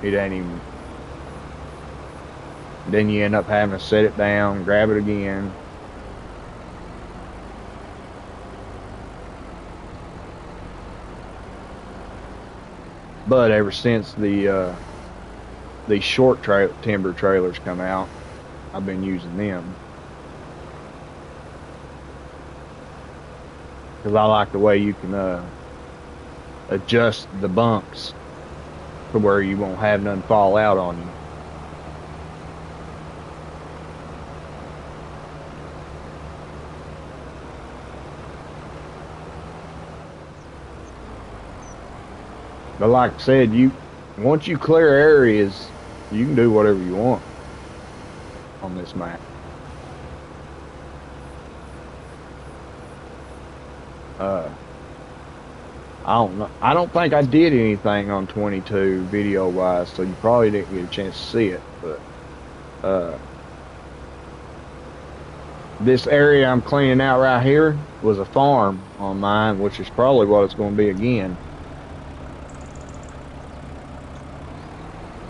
ain't even. Then you end up having to set it down, grab it again. But ever since these short timber trailers come out, I've been using them. Because I like the way you can adjust the bunks to where you won't have nothing fall out on you. But like I said, once you clear areas, you can do whatever you want on this map. I don't know. I don't think I did anything on 22 video wise, so you probably didn't get a chance to see it. But this area I'm cleaning out right here was a farm on mine, which is probably what it's going to be again.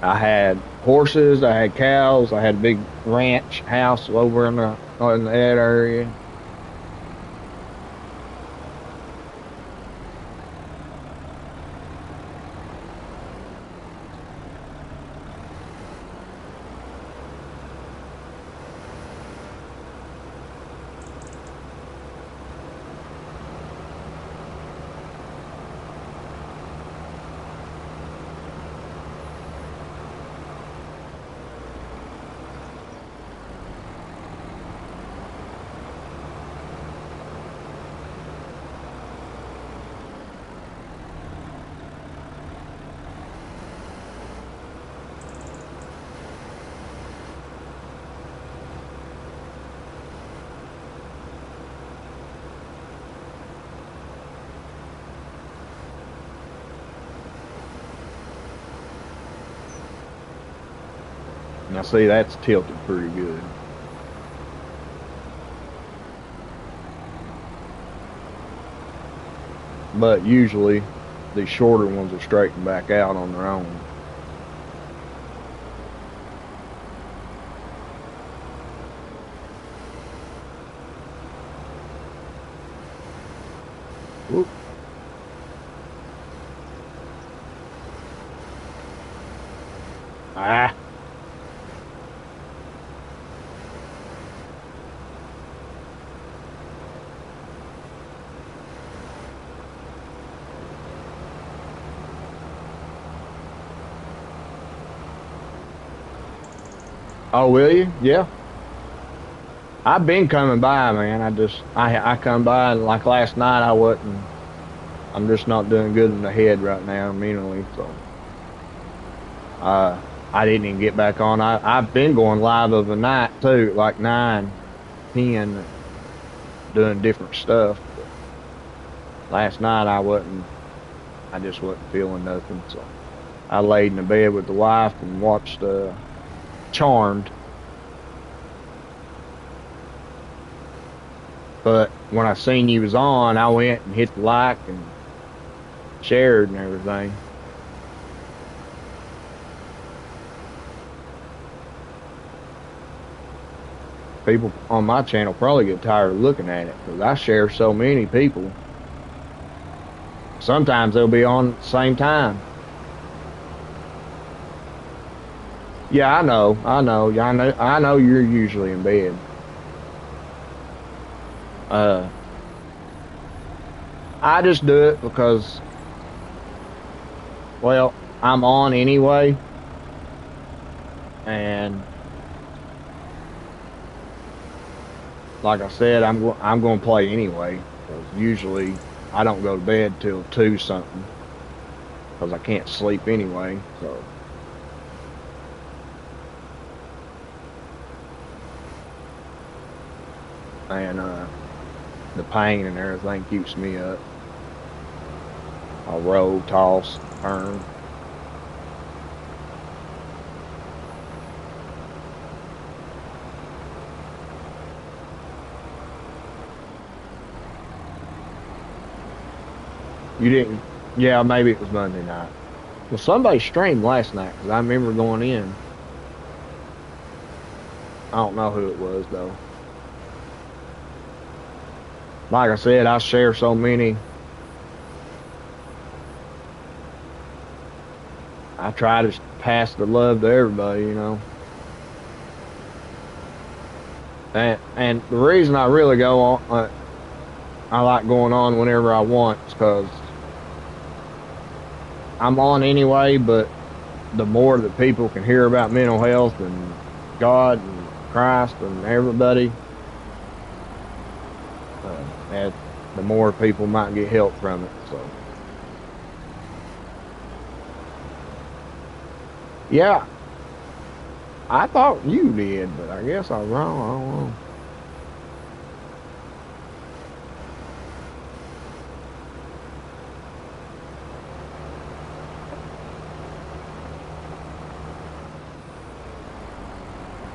I had horses, I had cows, I had a big ranch house over in that area. Now see, that's tilted pretty good. But usually the shorter ones will straighten back out on their own. Whoop. Ah. Oh, will you? Yeah. I've been coming by, man. I come by, and like last night I wasn't. I'm just not doing good in the head right now mentally, so I didn't even get back on. I've been going live of the night too, like 9, 10, doing different stuff. But last night I wasn't. I just wasn't feeling nothing, so I laid in the bed with the wife and watched Charmed. But when I seen you was on, I went and hit the like and shared and everything. People on my channel probably get tired of looking at it because I share so many people. Sometimes they'll be on at the same time. Yeah, I know you're usually in bed. Uh, I just do it because, well, I'm on anyway, and like I said, I'm going to play anyway. Because usually I don't go to bed till 2 something because I can't sleep anyway. So, and the pain and everything keeps me up. I'll roll, toss, turn. You didn't? Yeah, maybe it was Monday night. Well, somebody streamed last night because I remember going in. I don't know who it was though. Like I said, I share so many. I try to pass the love to everybody, you know. And the reason I really go on, I like going on whenever I want, is because I'm on anyway. But the more that people can hear about mental health and God and Christ and everybody, and the more people might get help from it. So yeah, I thought you did, but I guess I was wrong.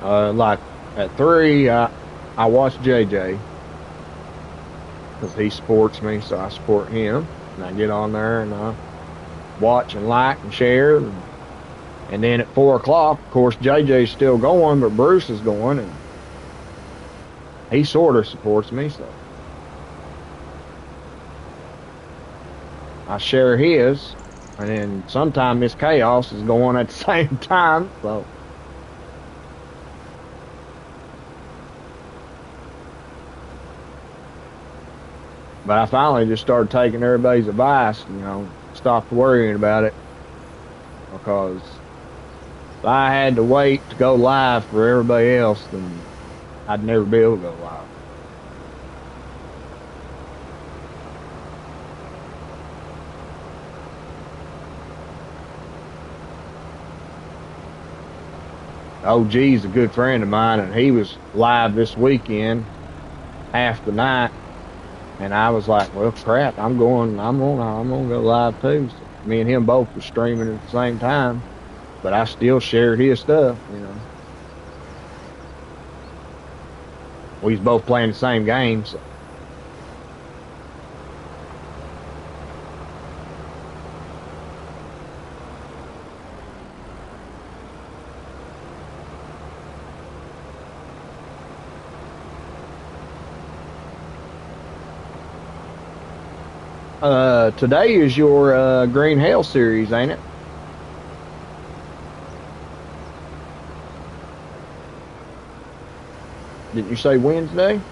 I don't know. Like at 3, I watch JJ because he supports me, so I support him, and I get on there and I watch and like and share, and then at 4 o'clock, of course, JJ's still going, but Bruce is going, and he sort of supports me, so I share his, and then sometime Miss Chaos is going at the same time, so. But I finally just started taking everybody's advice, you know, stopped worrying about it because if I had to wait to go live for everybody else, then I'd never be able to go live. OG's a good friend of mine, and he was live this weekend, half the night, and I was like, "Well, crap, I'm gonna go live too." So me and him both were streaming at the same time, but I still shared his stuff. You know, we was both playing the same game. So. Today is your Green Hell series, ain't it? Didn't you say Wednesday?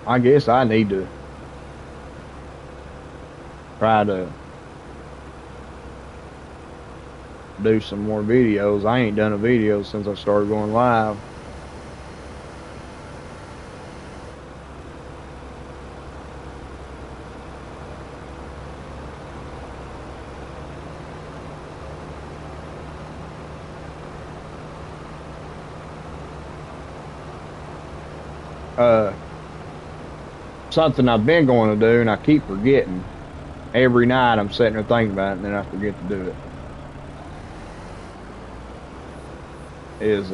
I guess I need to try to do some more videos. I ain't done a video since I started going live. Uh, Something I've been going to do and I keep forgetting. Every night I'm sitting there thinking about it and then I forget to do it. is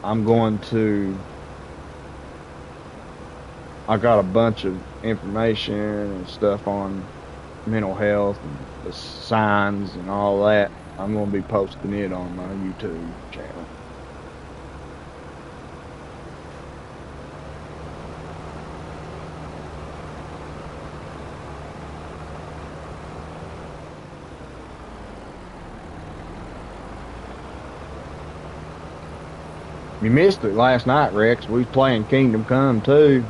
I'm going to. I got a bunch of information and stuff on mental health and the signs and all that. I'm going to be posting it on my YouTube channel. You missed it last night, Rex. We was playing Kingdom Come too.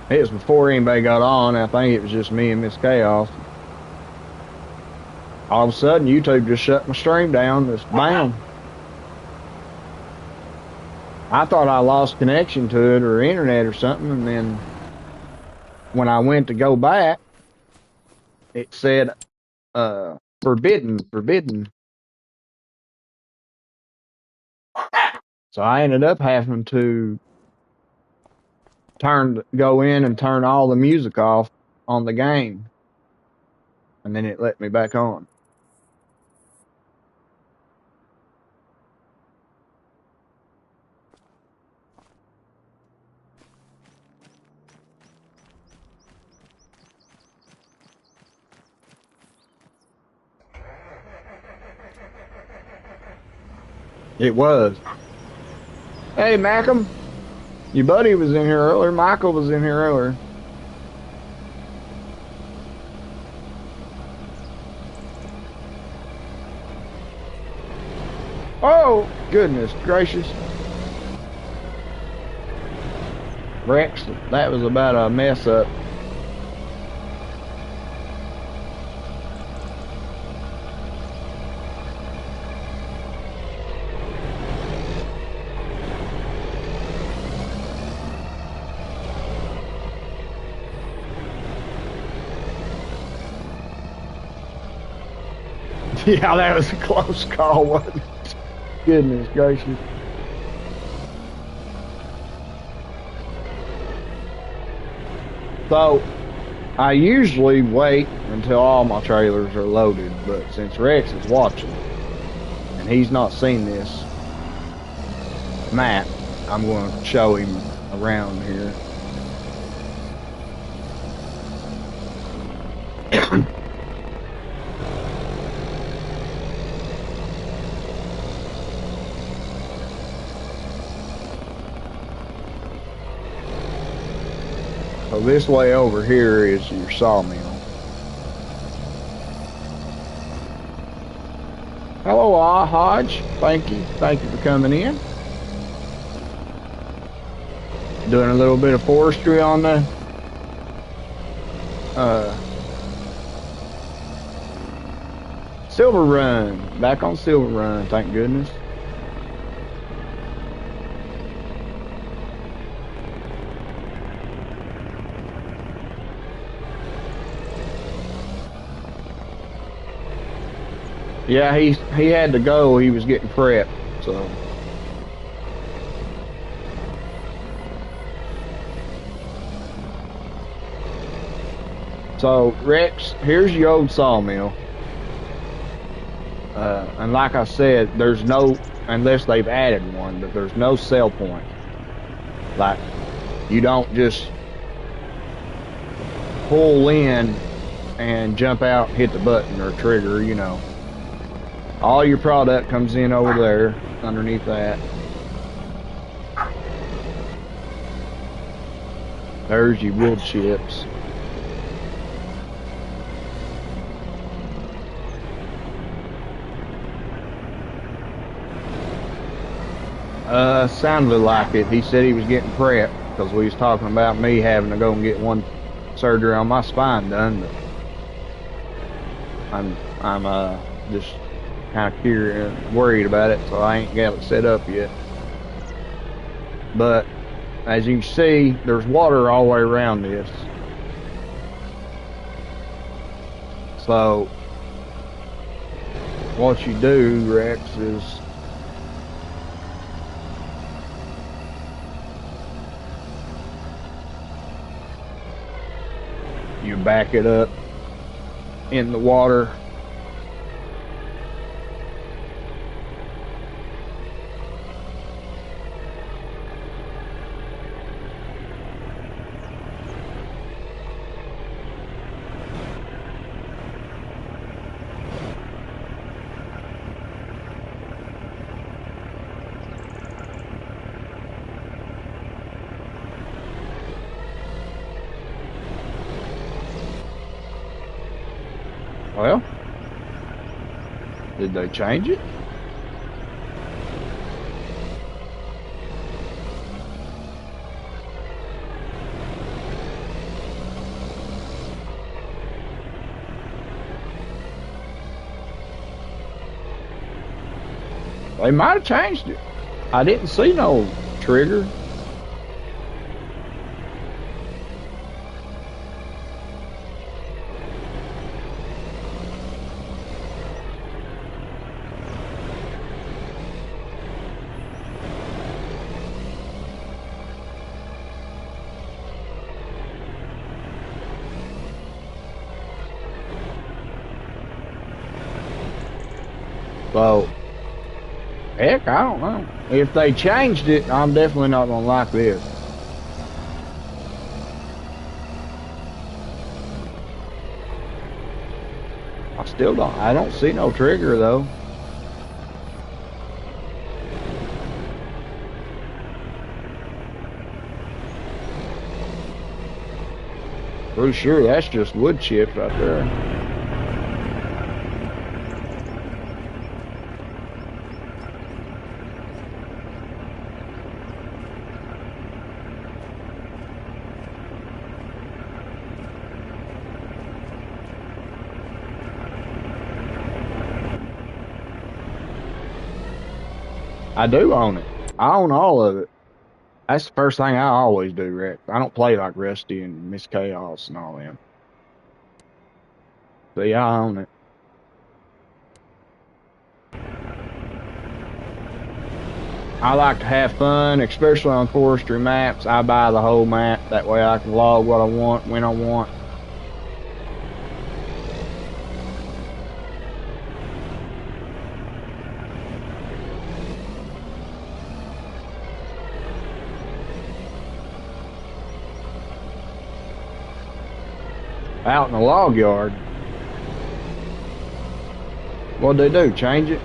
It was before anybody got on. I think it was just me and Miss Chaos. All of a sudden, YouTube just shut my stream down. Just bam. I thought I lost connection to it or internet or something, and then when I went to go back, it said forbidden. So I ended up having to go in and turn all the music off on the game, and then it let me back on. It was. Hey, Macam, your buddy was in here earlier. Michael was in here earlier. Oh, goodness gracious. Rex, that was about a mess up. Yeah, that was a close call, wasn't it? Goodness gracious. So, I usually wait until all my trailers are loaded, but since Rex is watching, and he's not seen this map, I'm going to show him around here. So this way over here is your sawmill. Hello, Hodge. Thank you for coming in. Doing a little bit of forestry on the SILVERRUN. Back on SILVERRUN, thank goodness. Yeah, he had to go. He was getting prepped, so. So, Rex, here's your old sawmill. And like I said, there's no, unless they've added one, but there's no sell point. Like, you don't just pull in and jump out, hit the button or trigger, you know. All your product comes in over there, underneath that. There's your wood chips. Sounded like it. He said he was getting prepped because we was talking about me having to go and get one surgery on my spine done. But I'm just kind of curious, worried about it, so I ain't got it set up yet. But as you can see, there's water all the way around this. So what you do, Rex, is you back it up in the water Well, did they change it? They might have changed it. I didn't see no trigger. So, heck, I don't know. If they changed it, I'm definitely not gonna like this. I don't see no trigger though. Pretty sure that's just wood chips right there. I do own it. I own all of it. That's the first thing I always do, Rex. I don't play like Rusty and Miss Chaos and all them. See, I own it. I like to have fun, especially on forestry maps. I buy the whole map. That way I can log what I want, when I want. Out in the log yard. What'd they do? Change it?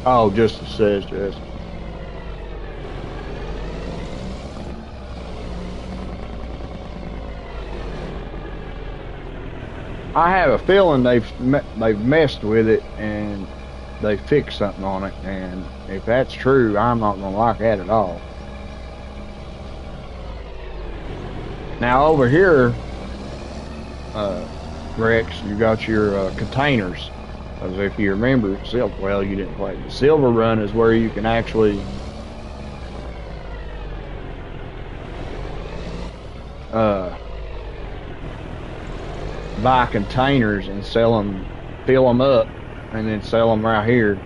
Oh, just it says just. I have a feeling they've messed with it and they fixed something on it, and if that's true, I'm not gonna like that at all. Now over here, Rex, you got your containers. As if you remember, well, you didn't play. The SILVERRUN is where you can actually buy containers and sell them, fill them up, and then sell them right here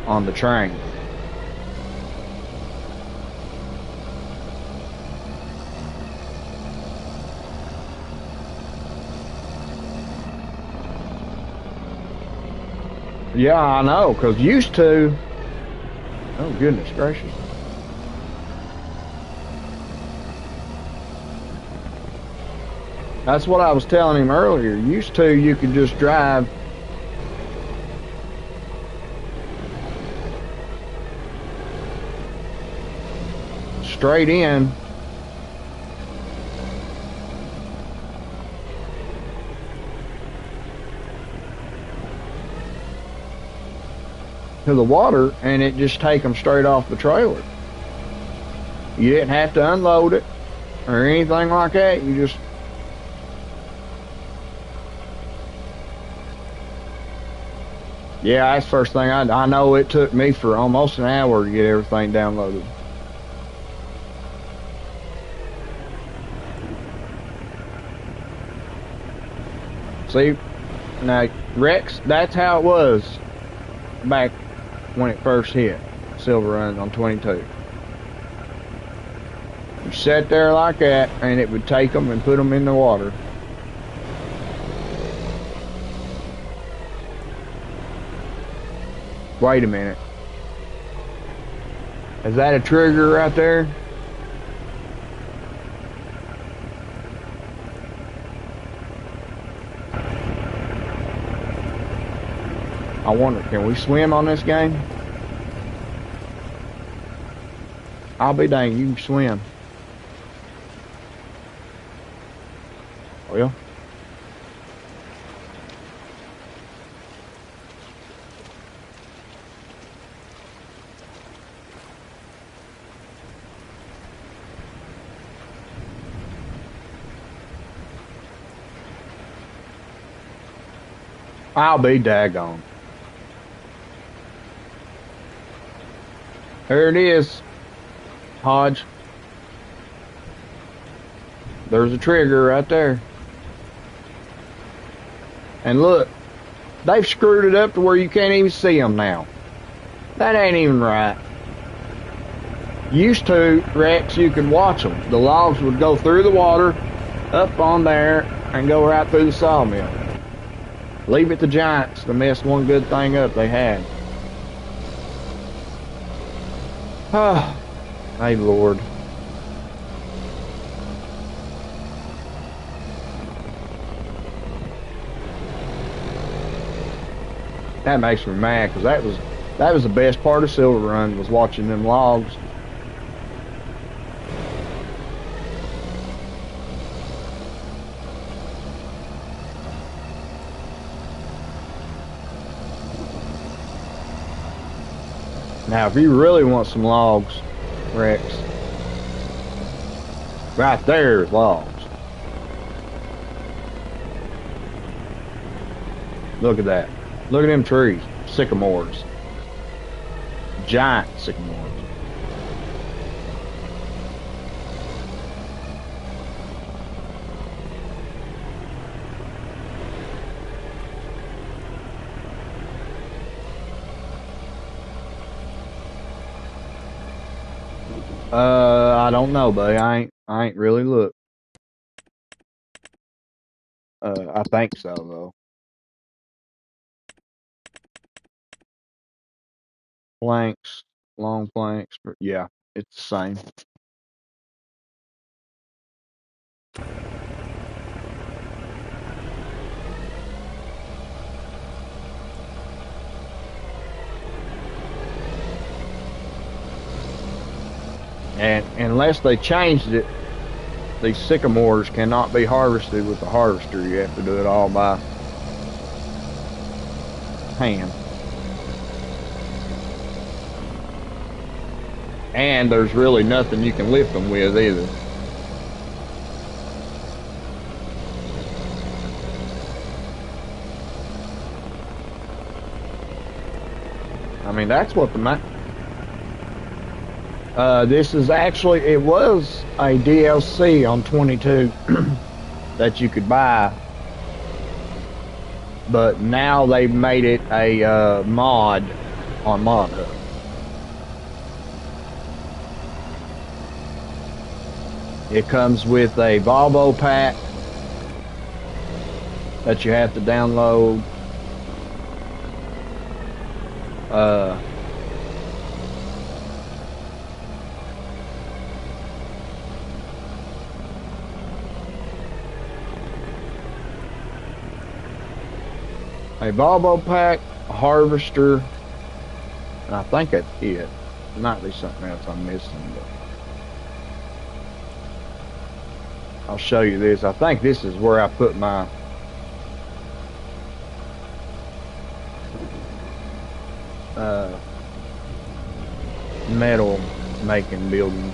on the train. Yeah, I know, because used to, oh goodness gracious. That's what I was telling him earlier. Used to, you could just drive straight in to the water and it just take them straight off the trailer. You didn't have to unload it or anything like that. You just yeah, that's the first thing I know. It took me for almost an hour to get everything downloaded. See, now Rex, that's how it was back when it first hit SILVERRUN on 22. You sat there like that and it would take them and put them in the water. Wait a minute. Is that a trigger right there? I wonder, can we swim on this game? I'll be dang, you can swim. Well, I'll be daggone. There it is, Hodge. There's a trigger right there. And look, they've screwed it up to where you can't even see them now. That ain't even right. Used to, Rex, you could watch them. The logs would go through the water, up on there, and go right through the sawmill. Leave it to giants to mess one good thing up they had. Ah, hey Lord. That makes me mad, because that was the best part of SILVERRUN, was watching them logs. Now, if you really want some logs, Rex, right there is logs. Look at that. Look at them trees. Sycamores. Giant sycamores. I don't know, buddy. I ain't really looked. I think so, though. Planks, long planks, but yeah, it's the same. And unless they changed it, these sycamores cannot be harvested with the harvester. You have to do it all by hand. And there's really nothing you can lift them with either. I mean, that's what the this is actually, it was a DLC on 22 that you could buy, but now they've made it a mod on ModHub. It comes with a Volvo pack that you have to download. A Volvo pack, a harvester, and I think that's it. There might be something else I'm missing, but I'll show you this. I think this is where I put my metal making building.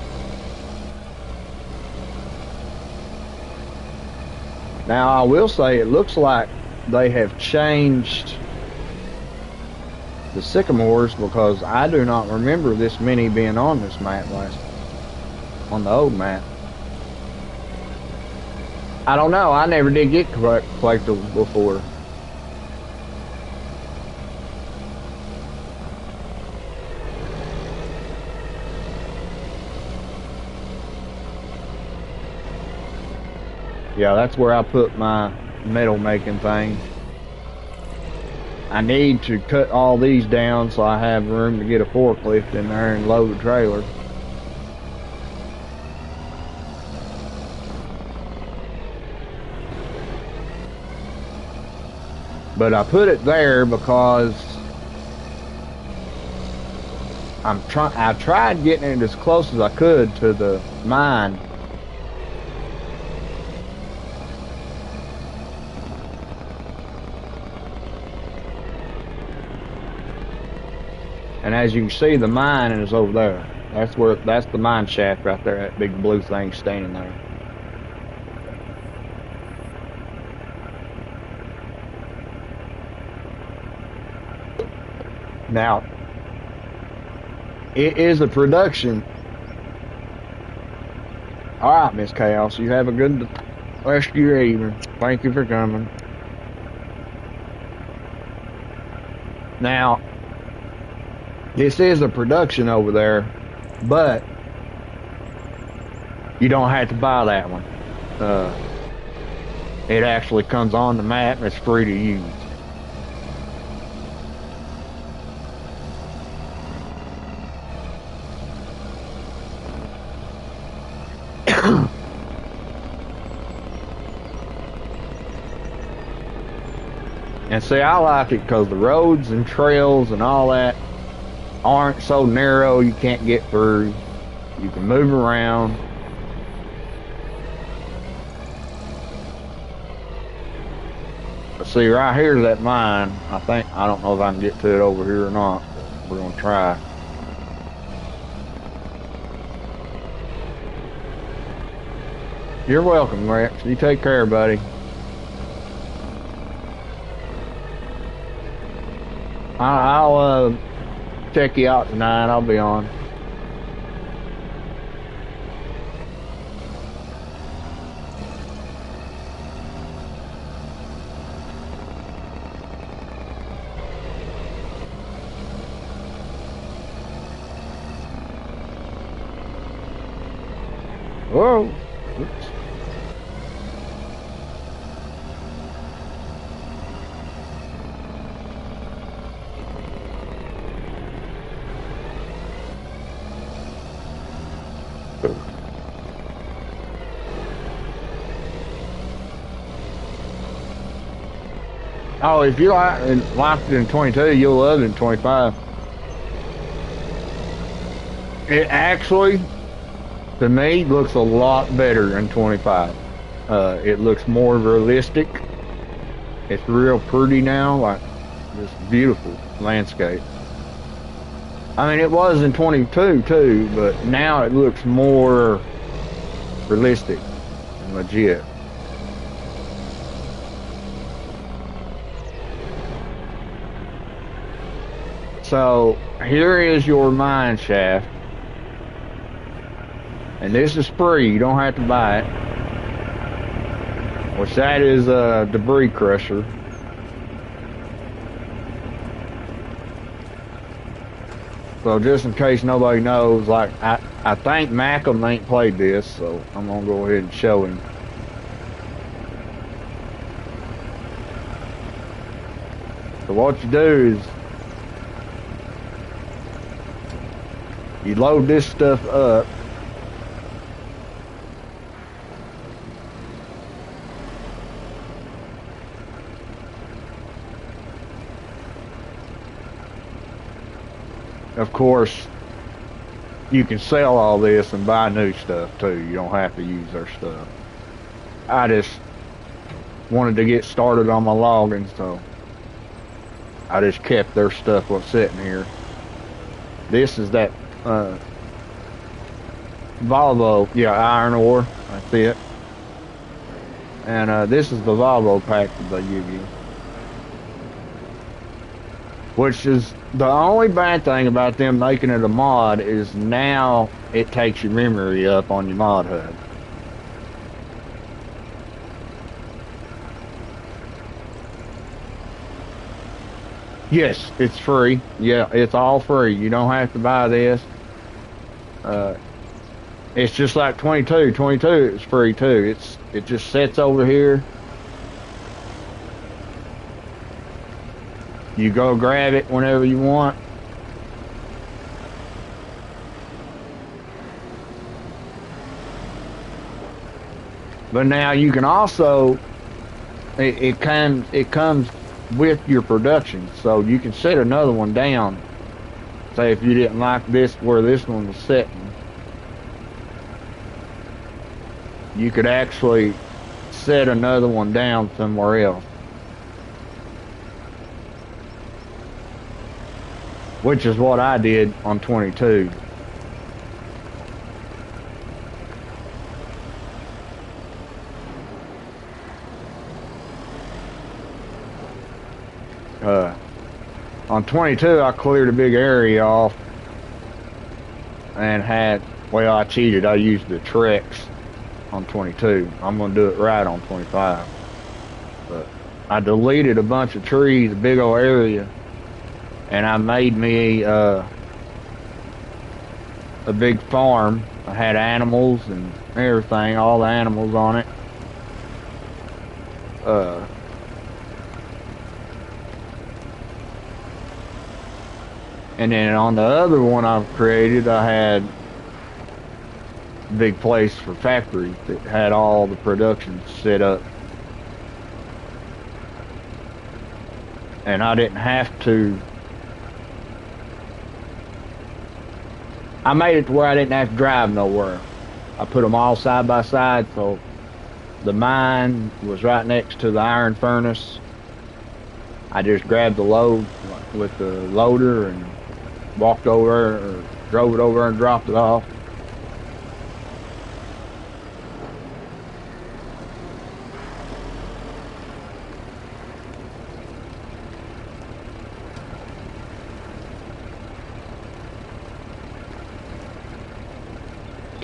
Now I will say it looks like they have changed the sycamores, because I do not remember this many being on this map on the old map. I don't know. I never did get collectibles before. Yeah, that's where I put my metal making thing. I need to cut all these down so I have room to get a forklift in there and load the trailer. But I put it there because I tried getting it as close as I could to the mine. And as you can see, the mine is over there. That's the mine shaft right there, that big blue thing standing there. Now, it is a production. Alright, Miss Chaos, you have a good rest of your evening. Thank you for coming. Now, this is a production over there, but you don't have to buy that one. It actually comes on the map and it's free to use. And see, I like it because the roads and trails and all that aren't so narrow you can't get through. You can move around. But see, right here's that mine. I don't know if I can get to it over here or not. We're gonna try. You're welcome, Rex. You take care, buddy. I'll check you out tonight. I'll be on. Whoa. Oops. Oh, if you liked it in 22, you'll love it in 25. It actually, to me, looks a lot better in 25. It looks more realistic. It's real pretty now, like this beautiful landscape. I mean, it was in 22 too, but now it looks more realistic and legit. So here is your mine shaft, and this is free. You don't have to buy it. Which that is a debris crusher. So just in case nobody knows, like I think Malcolm ain't played this, so I'm gonna go ahead and show him. So what you do is you load this stuff up. Of course, you can sell all this and buy new stuff too. You don't have to use their stuff. I just wanted to get started on my logging, so I just kept their stuff what's sitting here. This is that Volvo, yeah, iron ore, that's it. And this is the Volvo pack that they give you. Which is the only bad thing about them making it a mod is now it takes your memory up on your mod HUD. Yes, it's free. Yeah, it's all free. You don't have to buy this. It's just like 22. 22 is free too. It just sits over here. You go grab it whenever you want. But now you can also it comes with your production, so you can set another one down. Say if you didn't like this where this one was sitting, you could actually set another one down somewhere else, which is what I did on 22. Uh, on 22, I cleared a big area off and well, I cheated. I used the Trex on 22. I'm going to do it right on 25. But I deleted a bunch of trees, a big old area, and I made me a big farm. I had animals and everything, all the animals on it. Uh, and then on the other one I've created, I had a big place for factories that had all the production set up. And I didn't have to. I made it to where I didn't have to drive nowhere. I put them all side by side, so the mine was right next to the iron furnace. I just grabbed the load with the loader and walked over or drove it over and dropped it off.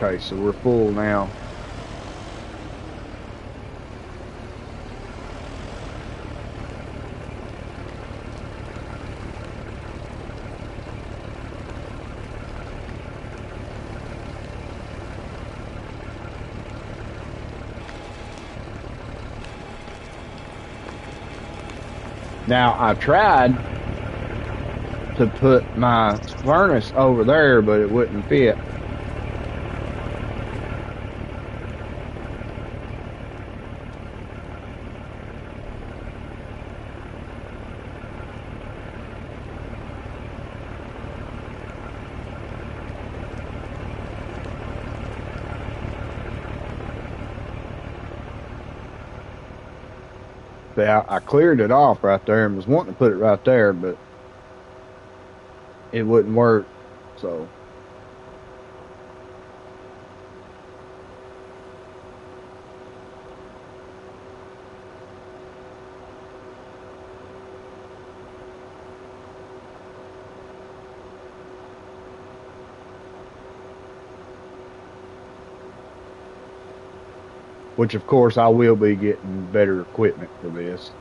Okay, so we're full now. Now, I tried to put my furnace over there, but it wouldn't fit. See, I cleared it off right there and was wanting to put it right there, but it wouldn't work. So, which of course I will be getting better equipment for this.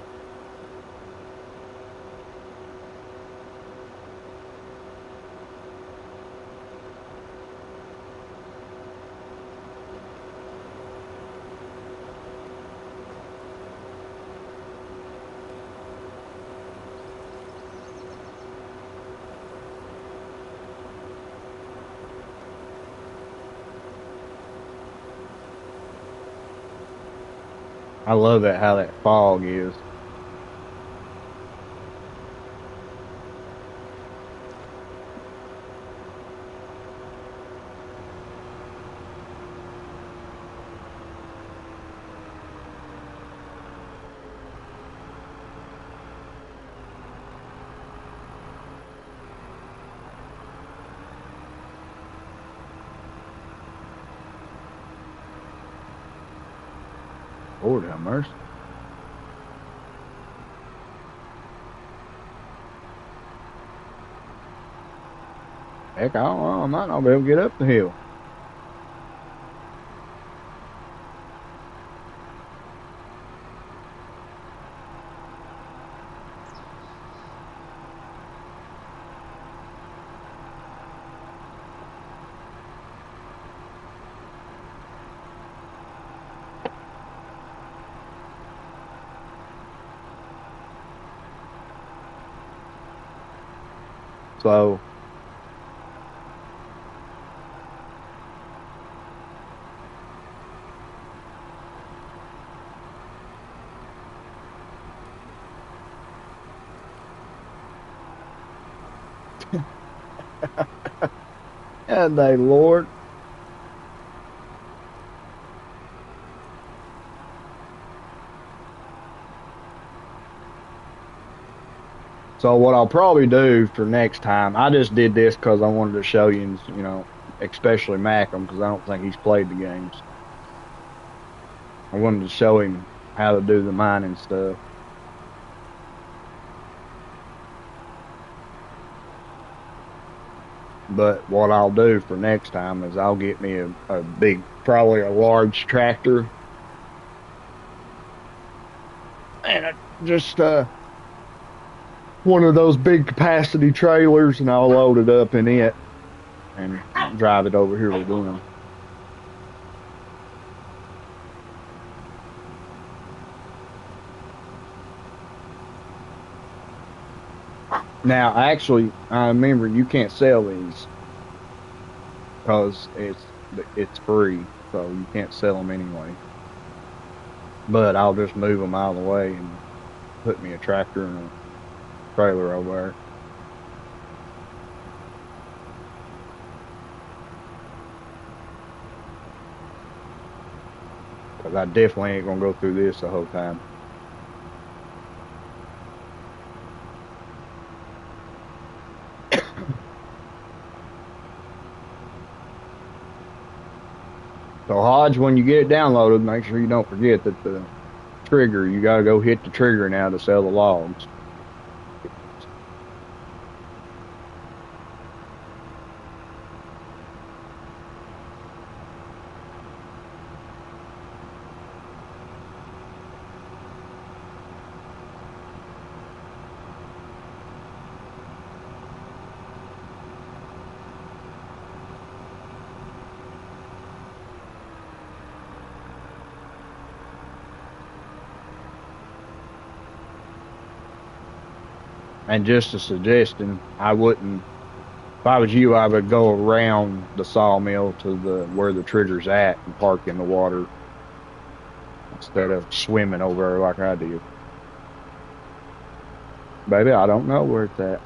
I love that how that fog is. Lord have mercy. Heck, I don't know. I might not be able to get up the hill. So, and they, Lord. So what I'll probably do for next time, I just did this because I wanted to show you, especially Macam, because I don't think he's played the games. I wanted to show him how to do the mining stuff. But what I'll do for next time is I'll get me a big, probably a large tractor, and just one of those big capacity trailers, and I'll load it up in it and drive it over here with them. Now, actually, I remember you can't sell these because it's free, so you can't sell them anyway. But I'll just move them out of the way and put me a tractor and a trailer over there. Because I definitely ain't gonna go through this the whole time. So Hodge, when you get it downloaded, make sure you don't forget that the trigger, you gotta go hit the trigger now to sell the logs. And just a suggestion, I wouldn't, if I was you, I would go around the sawmill to the where the trigger's at and park in the water instead of swimming over there like I did. Baby, I don't know where it's at.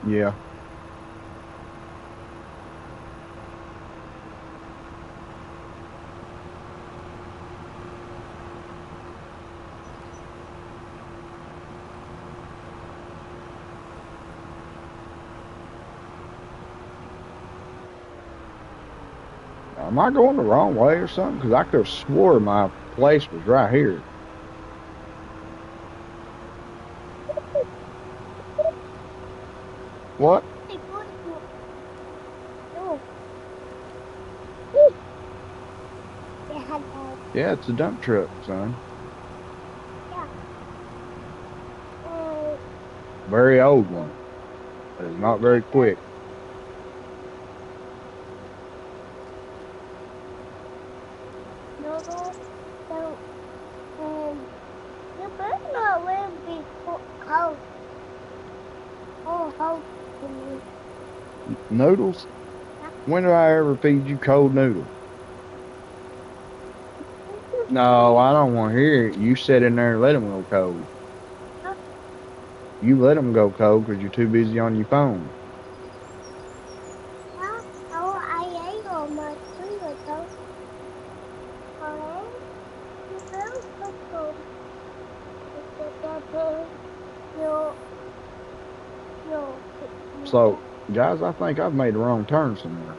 Yeah. Am I going the wrong way or something? Because I could have swore my place was right here. What? Yeah, it's a dump truck, son. Very old one. It's not very quick. Noodles? When did I ever feed you cold noodles? No, I don't want to hear it. You sit in there and let them go cold. You let them go cold because you're too busy on your phone. So, guys, I think I've made the wrong turn somewhere.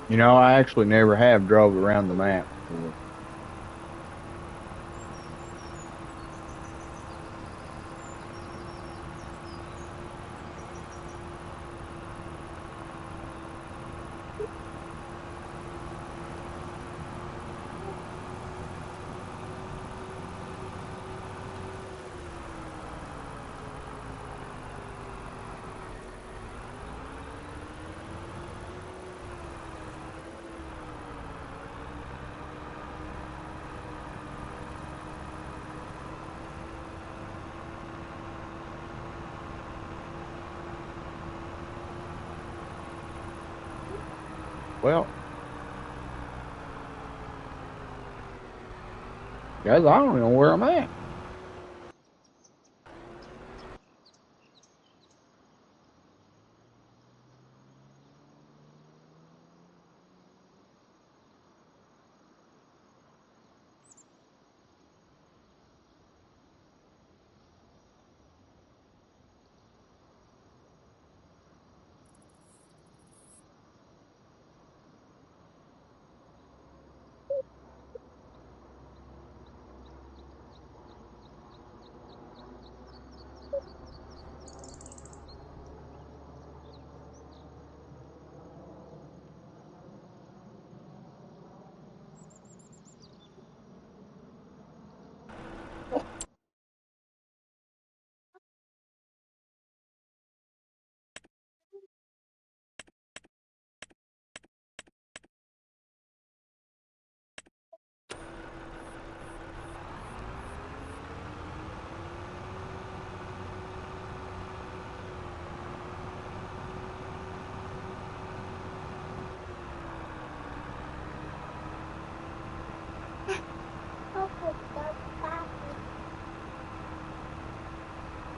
You know, I actually never have drove around the map before. Well, guys, I don't know where I'm at.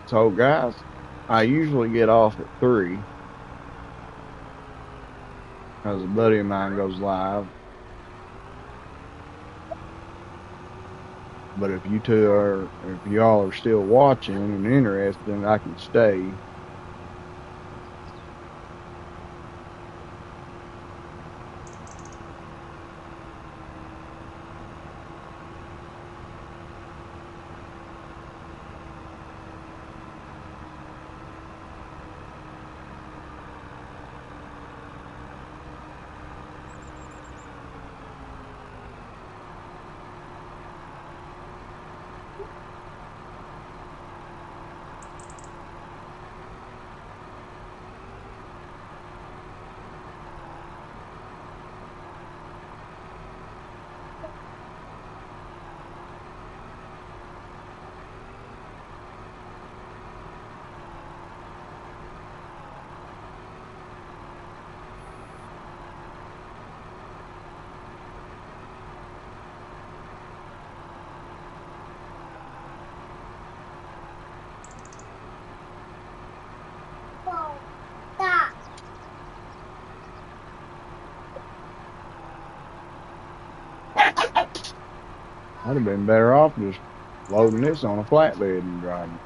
So, guys, I usually get off at 3 because a buddy of mine goes live. But if y'all are still watching and interested, I can stay. I'd have been better off just loading this on a flatbed and driving.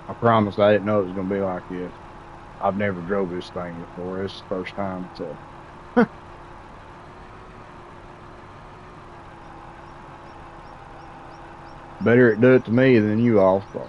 I promise I didn't know it was gonna be like this. I've never drove this thing before. It's the first time, so better it do it to me than you all. So,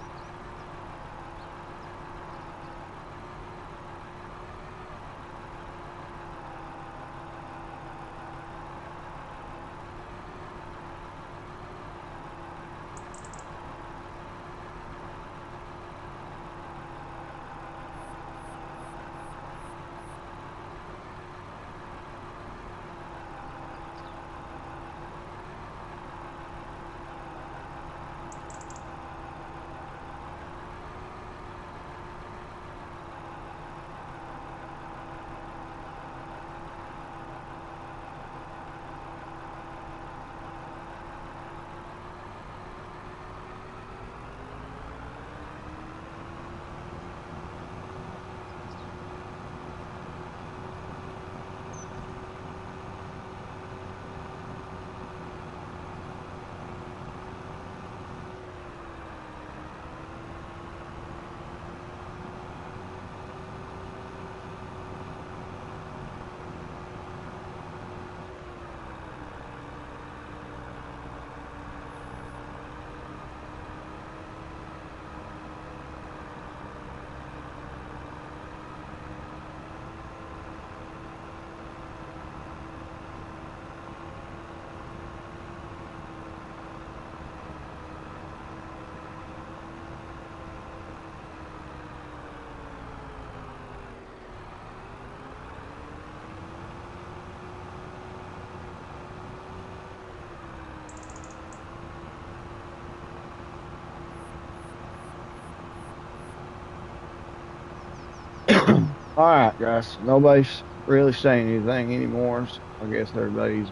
All right, guys. Nobody's really saying anything anymore. So I guess everybody's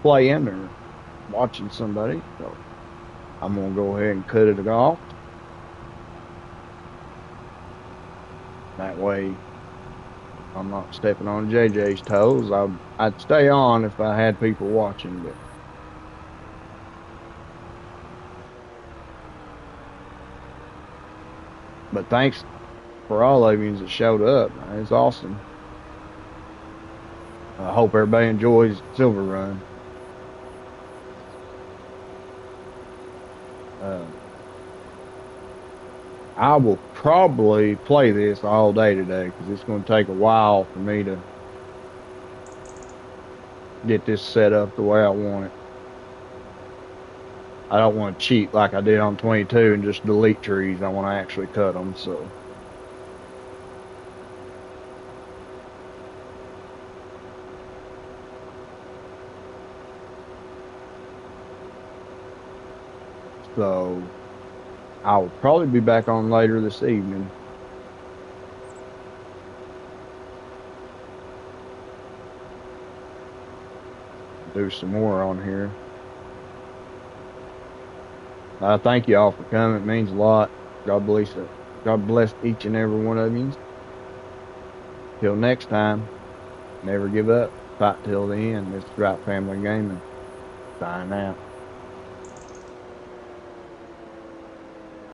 playing or watching somebody. So I'm gonna go ahead and cut it off. That way I'm not stepping on JJ's toes. I'd stay on if I had people watching, but thanks for all of you that showed up. Man. It's awesome. I hope everybody enjoys Silver Run. Uh, I will probably play this all day today because it's going to take a while for me to get this set up the way I want it. I don't want to cheat like I did on 22 and just delete trees. I want to actually cut them. So I'll probably be back on later this evening. Do some more on here. Thank you all for coming. It means a lot. God bless it. God bless each and every one of you. Till next time, never give up. Fight till the end. This is Right Family Gaming. Sign out.